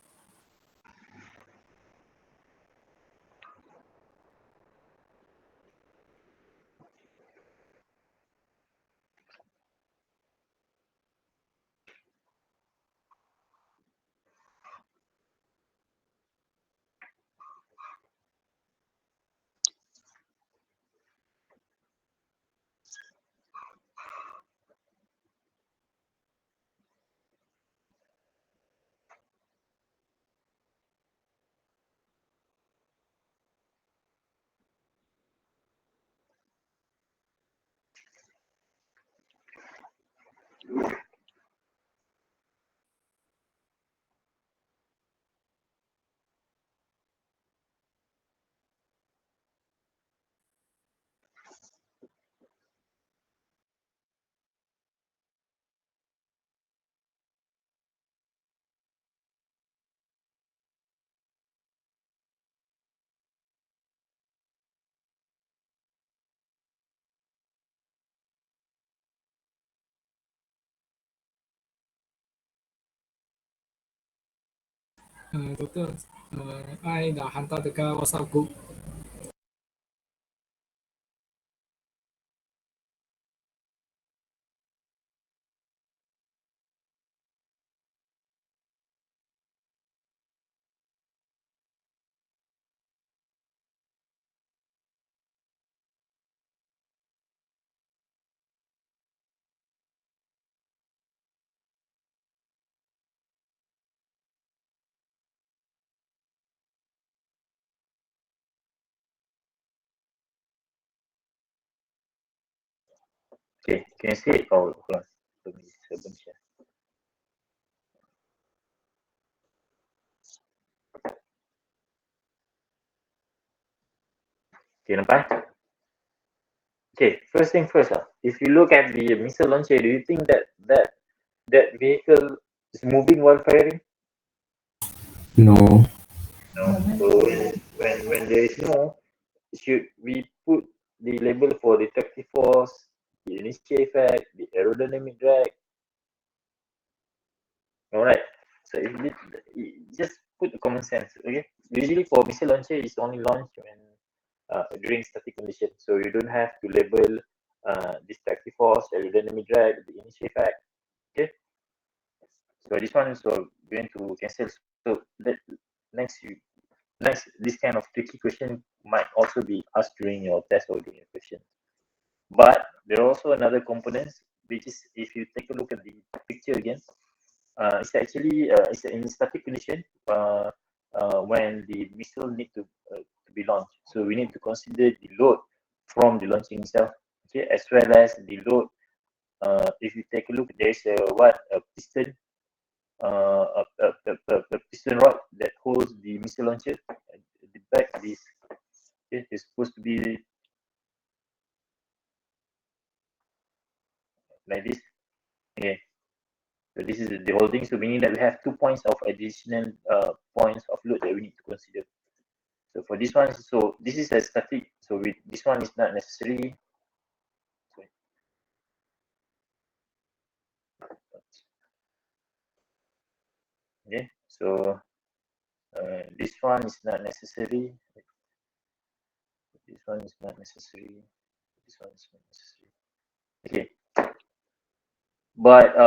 Doktor, I dah hantar dekat WhatsApp group. Okay, can you see it? Oh, hold on. Let me share. Okay, nampak? Okay, first thing first. If you look at the missile launcher, do you think that vehicle is moving while firing? No. No. So when there is no, should we put the label for the detective force, the initial effect, the aerodynamic drag? Alright. So if just put the common sense, okay? Usually for missile launcher, it's only launched when during static condition. So you don't have to label this detective force, aerodynamic drag, the initial effect. Okay. So this one is going to cancel. So that next this kind of tricky question might also be asked during your test or during your question. But there are also another components, which is if you take a look at the picture again, it's actually it's in static condition when the missile need to be launched. So we need to consider the load from the launching itself, okay, as well as the load. If you take a look, there's a piston, a piston rod that holds the missile launcher. The back is supposed to be like this. Okay. So this is the holding. So meaning that we have 2 points of additional points of load that we need to consider. So for this one, so this is a static. So with this one is not necessary. Okay. So this one is not necessary. This one is not necessary. This one is not necessary. Okay. But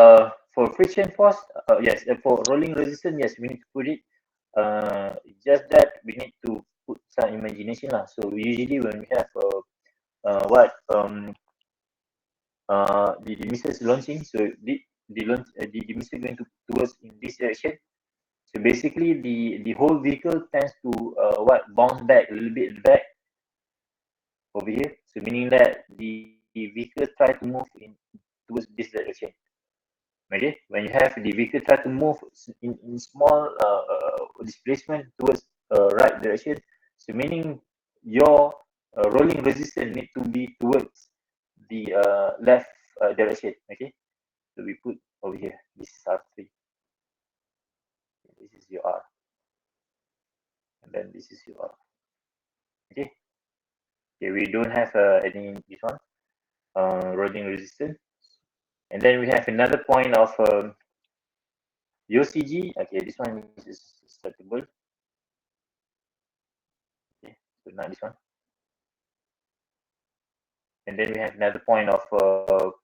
for friction force, yes. For rolling resistance, yes, we need to put it. Just that we need to put some imagination lah. So usually when we have the missile is launching, so the missile going towards in this direction. So basically, the whole vehicle tends to bounce back a little bit back over here. So meaning that the vehicle try to move in towards this direction. Okay, when you have the vehicle try to move in small displacement towards right direction, so meaning your rolling resistance need to be towards the left direction. Okay, so we put over here. This is R3. This is your R. And then this is your R. Okay. Okay, we don't have any this one rolling resistance. And then we have another point of UCG. Okay, this one is acceptable. Okay, so not this one. And then we have another point of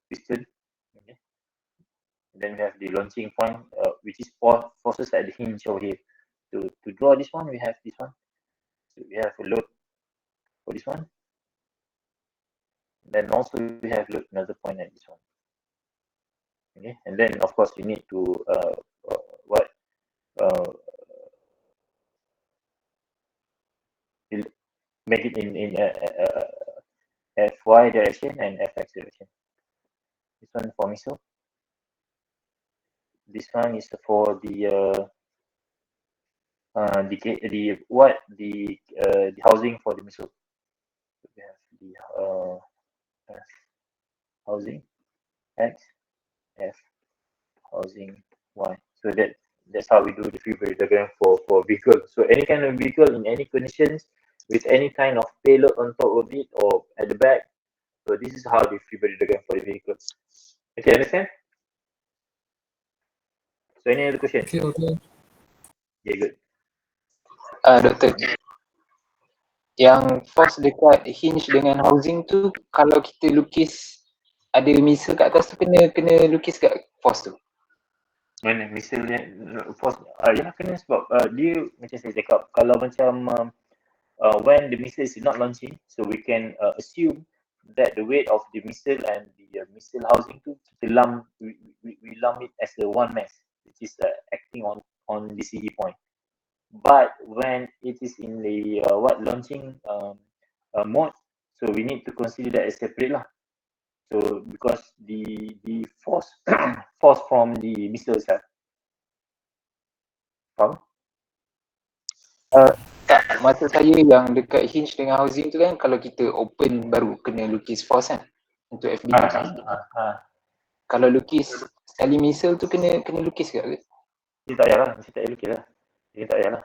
piston. Okay. And then we have the launching point, which is forces at the hinge over here. To draw this one, we have this one. So we have a load for this one. Then also we have load another point at this one. Okay, and then of course you need to make it in FY direction and FX direction. This one for missile. This one is for the housing for the missile. So we have the housing X, F, housing Y. So that's how we do the free body diagram for vehicle. So any kind of vehicle in any conditions with any kind of payload on top of it or at the back. So this is how the free body diagram for the vehicle. Okay, understand? So any other question? Okay. Yeah, good. Doktor, yang force dekat hinge dengan housing tu, kalau kita lukis ada missile kat atas tu, kena lukis kat force tu. Mana misalnya force ya kena sebab dia macam saya cakap, kalau macam when the missile is not launching, so we can assume that the weight of the missile and the missile housing tu kita lump we lump it as a one mass, which is acting on the CG point. But when it is in the launching mode, so we need to consider that as separate lah. So because the force force from the missile itself. Faham? Tak, maksud saya yang dekat hinge dengan housing tu kan, kalau kita open baru kena lukis force kan untuk FD. Kalau lukis sekali missile tu kena lukis ke? Dia tak payahlah, mesti tak payah lukis lah. Dia tak payahlah.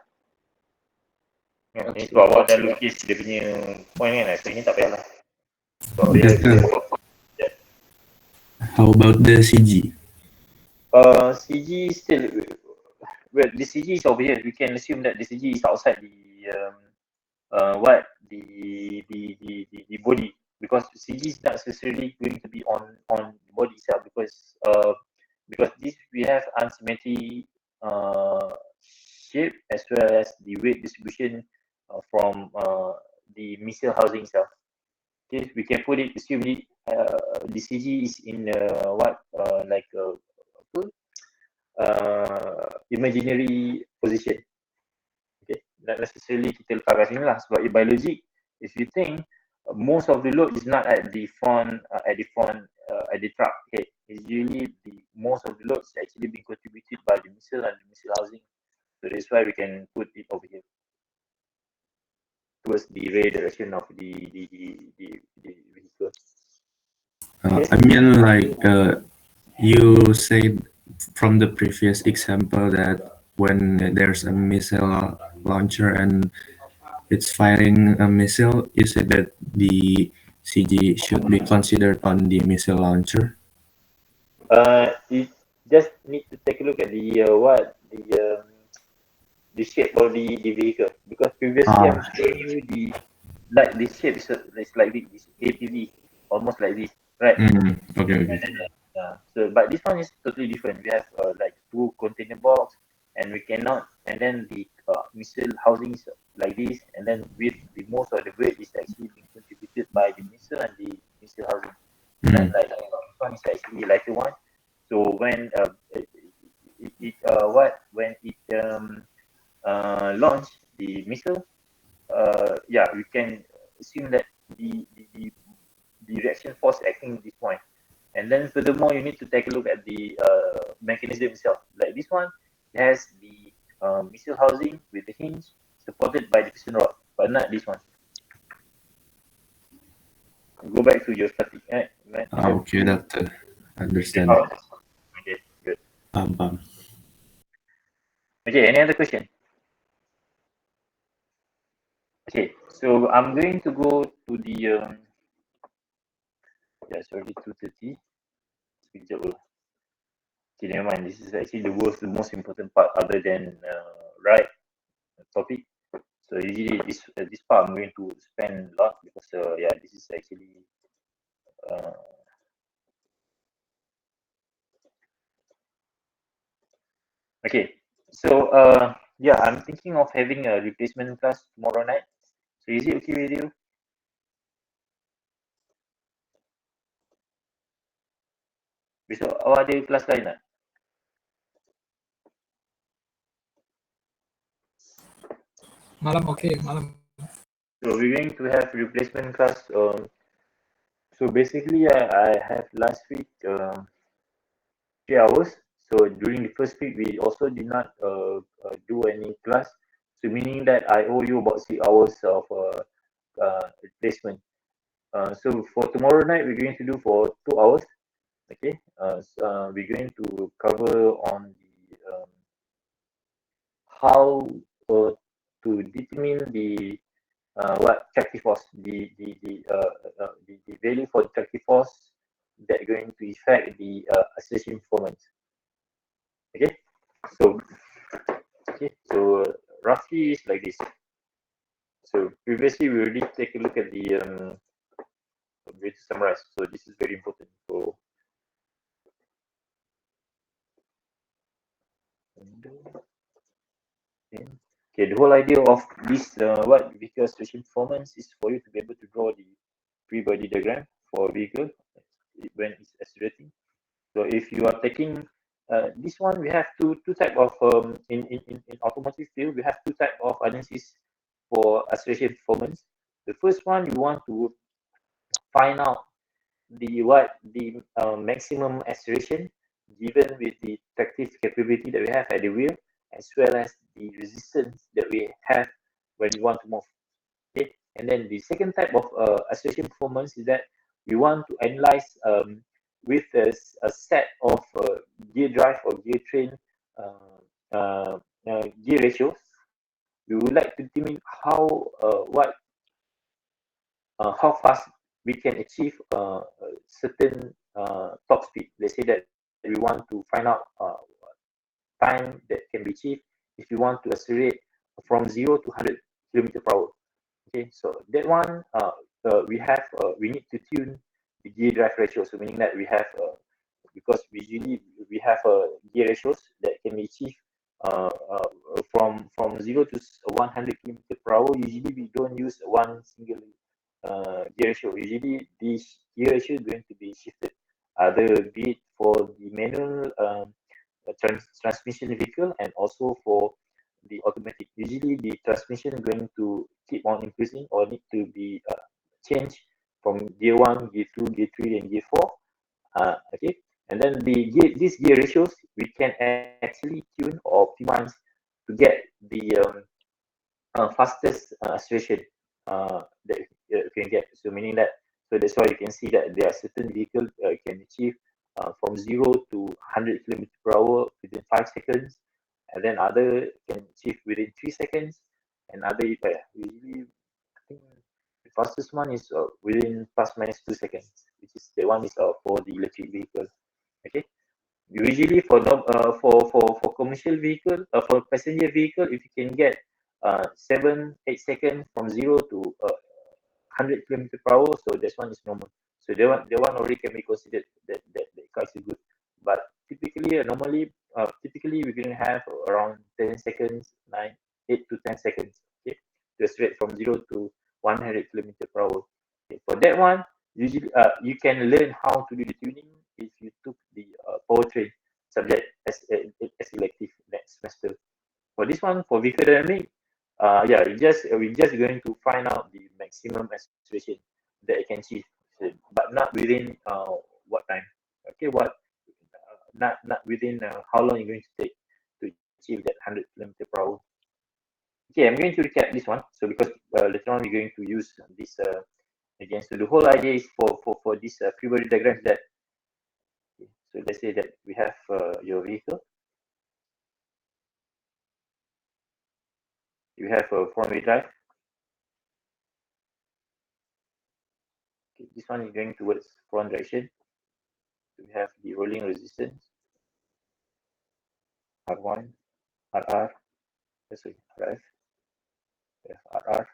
Okay. Sebab awak dah lukis dia punya point kan, so ini tak payahlah. Sebab How about the CG? CG still, well, the CG is over here. We can assume that the CG is outside the the body, because CG is not necessarily going to be on the body itself, because this we have asymmetry shape as well as the weight distribution from the missile housing itself. Okay, we can put it, assume it, the CG is in imaginary position. Okay, not necessarily kita letak kat sini lah, sebab by logic, if you think most of the load is not at the front at the truck head. It's usually most of the load is actually being contributed by the missile and the missile housing. So that's why we can put it over here towards the rear direction of the vehicle. I mean, like you said from the previous example that when there's a missile launcher and it's firing a missile, you said that the CG should be considered on the missile launcher? You just need to take a look at the shape of the vehicle, because previously I'm showing you the shape is like this APV, almost like this, right? Okay. So but this one is totally different. We have like two container box, and we cannot, and then the missile housing is like this, and then with the most of the weight is actually being contributed by the missile and the missile housing. And like this one is actually lighter one. So when it launch the missile, we can assume that the reaction force acting at this point. And then furthermore, you need to take a look at the mechanism itself. Like this one, it has the missile housing with the hinge supported by the piston rod, but not this one. Go back to your static, right? Okay, that understand. Okay, good. Okay, any other question? Okay, so I'm going to go to the yeah, it's already 2:30. Sekejap lah. Okay, never mind. This is actually the most important part other than right topic. So usually this part I'm going to spend a lot because yeah, this is actually okay. So yeah, I'm thinking of having a replacement class tomorrow night. So is it okay with you? Besok awak ada kelas lain tak? Malam okay, malam. So we're going to have replacement class. So basically, I have last week 3 hours. So during the first week, we also did not do any class. So meaning that I owe you about 6 hours of replacement. So for tomorrow night, we're going to do for 2 hours. Okay. So, we're going to cover on the how to determine the what tractive force, the value for the tractive force that going to affect the acceleration performance. Okay, so roughly it's like this. So previously we already take a look at the way to summarize. So this is very important. So okay, the whole idea of this what vehicle acceleration performance is for you to be able to draw the free body diagram for a vehicle when it's accelerating. So if you are taking this one, we have two type of in automotive field, we have two type of analysis for acceleration performance. The first one, you want to find out the maximum acceleration given with the tractive capability that we have at the wheel, as well as the resistance that we have when you want to move. Okay, and then the second type of acceleration performance is that we want to analyze with a set of gear drive or gear train gear ratios. We would like to determine how fast we can achieve a certain top speed. Let's say that we want to find out time that can be achieved if you want to accelerate from 0 to 100 km per hour. Okay, so that one we need to tune the gear drive ratio. So meaning that we have because we have gear ratios that can be achieved from 0 to 100 km per hour. Usually we don't use one single gear ratio. Usually this gear ratio is going to be shifted, either be it for the manual transmission vehicle and also for the automatic. Usually the transmission is going to keep on increasing or need to be changed from gear 1, gear 2, gear 3, and gear 4. Okay, and then these gear ratios we can actually tune or optimize to get the fastest acceleration that you can get. So meaning that, so that's why you can see that there are certain vehicles can achieve from 0 to 100 km per hour within 5 seconds, and then other can achieve within 3 seconds, and other usually I think the fastest one is within plus minus 2 seconds, which is the one is for the electric vehicle. Okay, usually for commercial vehicle for passenger vehicle, if you can get 7-8 seconds from 0 to 100 km per hour, so this one is normal. So the one already can be considered that car is good. But typically typically we're going to have around 10 seconds, 8 to 10 seconds, okay, to accelerate from 0 to 100 km per hour. Okay, for that one, usually you can learn how to do the tuning if you took the powertrain subject as elective next semester. For this one, for vehicle dynamic, yeah, we're just going to find out the maximum acceleration that it can achieve, but not within what time. Okay, not within how long you're going to take to achieve that 100 km per hour. Okay, I'm going to recap this one. So because later on we're going to use this again. So the whole idea is for this free body diagrams that. Okay, so let's say that we have your vehicle. you have a front-wheel drive. Okay, this one is going towards front direction. We have the rolling resistance, R1, RR, sorry, RF, we have RR.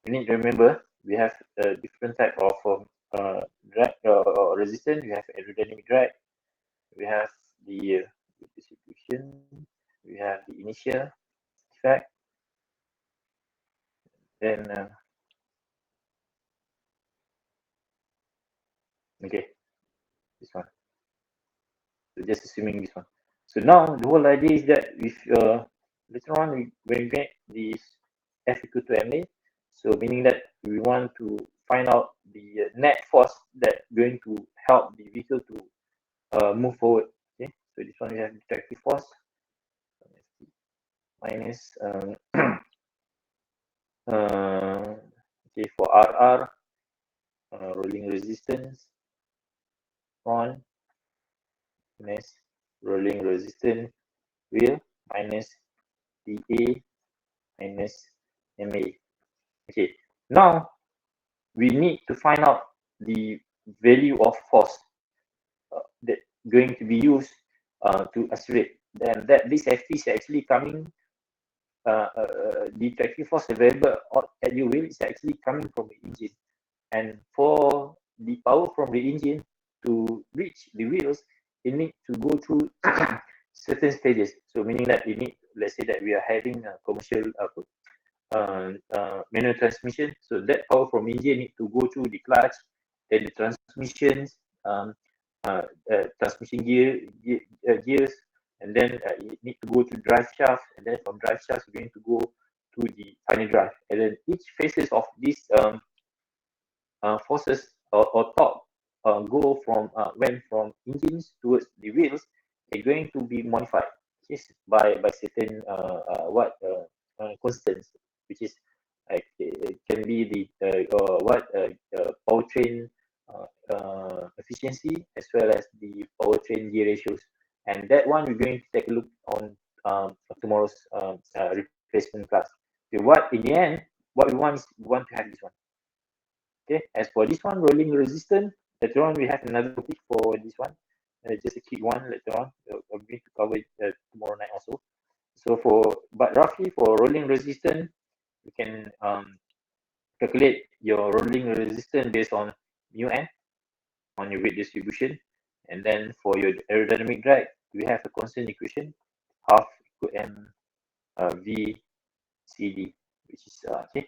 You need to remember, we have a different type of drag or resistance. We have aerodynamic drag, we have the distribution, we have the initial effect, then okay, this one. So just assuming this one. So now the whole idea is that if later on when we get this F equal to ma, so meaning that we want to find out the net force that going to help the vehicle to move forward. Okay, so this one we have the tractive force minus okay, for RR, rolling resistance on minus rolling resistance wheel minus dA minus ma. Okay, now we need to find out the value of force that going to be used to accelerate. Then that this Ft is actually coming, the tractive force available at your wheel is actually coming from the engine, and for the power from the engine to reach the wheels, it needs to go through certain stages. So meaning that you need, let's say that we are having a commercial manual transmission, so that power from engine need to go through the clutch, then the transmissions, transmission gears, and then it need to go to drive shaft, and then from drive shaft we're going to go to the final drive, and then each phases of these forces or torque go from went from engines towards the wheels, they're going to be modified, yes, by certain constants, which is it can be the powertrain efficiency as well as the powertrain gear ratios, and that one we're going to take a look on tomorrow's replacement class. So what in the end, what we want is we want to have this one. Okay, as for this one, rolling resistance, later on we have another topic for this one, just a quick one later on. I'm going to cover it tomorrow night also. So but roughly for rolling resistance, you can calculate your rolling resistance based on mu n on your weight distribution, and then for your aerodynamic drag, we have a constant equation, half equal m v cd, which is okay,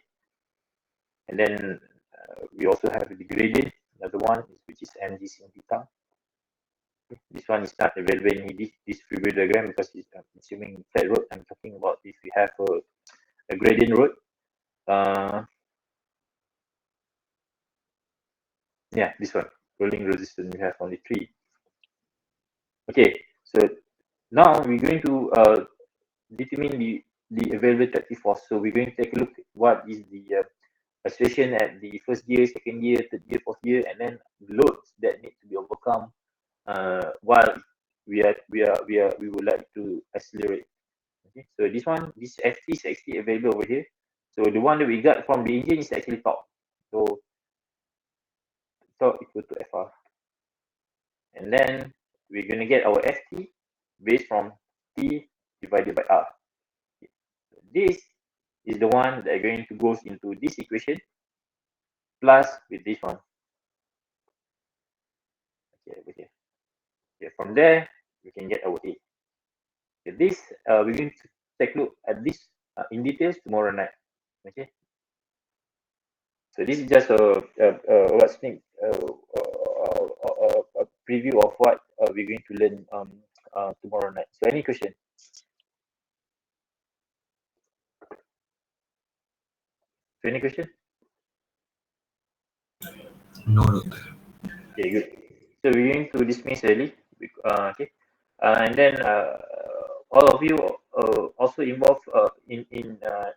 and then we also have the gradient, another one which is mg sin theta. This one is not available in this figure diagram because it's assuming flat road. I'm talking about if we have a gradient road. Yeah, this one, rolling resistance, we have only 3. Okay, so now we're going to determine the available tractive force. So we're going to take a look at what is the acceleration at the first gear, second gear, third gear, fourth gear, and then loads that need to be overcome while we would like to accelerate. Okay, so this one, this Ft is actually available over here. So the one that we got from the engine is actually torque. So torque equal to Fr, and then we're going to get our Ft based from T divided by R. Okay. So this is the one that are going to goes into this equation plus with this one. Okay, over here. Okay, from there we can get our A. Okay, this we're going to take a look at this in details tomorrow night. Okay. So this is just a preview of what we're going to learn tomorrow night. So any question? So any question? No, doctor. Okay, good. So we're going to dismiss early. Okay, and then all of you also involved in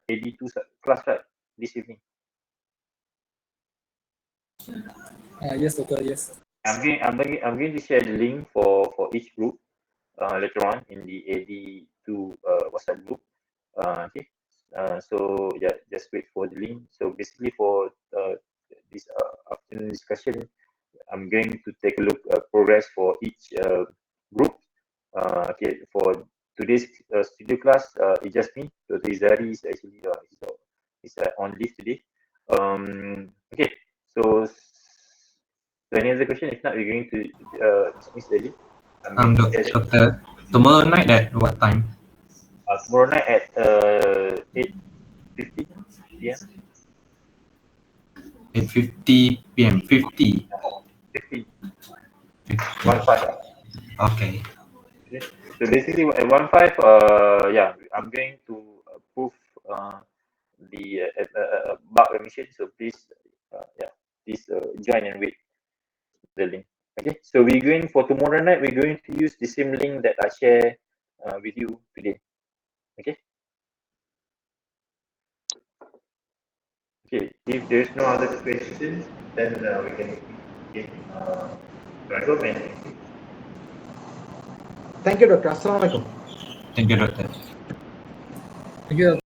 AD2 class, right? This evening. Yes, doctor. Yes. I'm going to share the link for each group later on in the AD2 WhatsApp group. Okay. So yeah, just wait for the link. So basically for this afternoon discussion, I'm going to take a look progress for each group. Okay, for today's studio class, it's just me. So Rizari is actually on leave today. Okay, so any other question? If not, we're going to dismiss the link. Doctor, tomorrow night at what time? Tomorrow night at 8:50 p.m. 8:50 p.m. 50. 50. 50. 1-5. Okay. So basically at 1-5, yeah, I'm going to approve the bug emission. So please, yeah, please join and wait the link. Okay. So we're going for tomorrow night. We're going to use the same link that I share with you today. Okay. Okay. If there's no other questions, then we can begin. Thank you, Dr. Assalamualaikum. Thank you, Doctor. Thank you.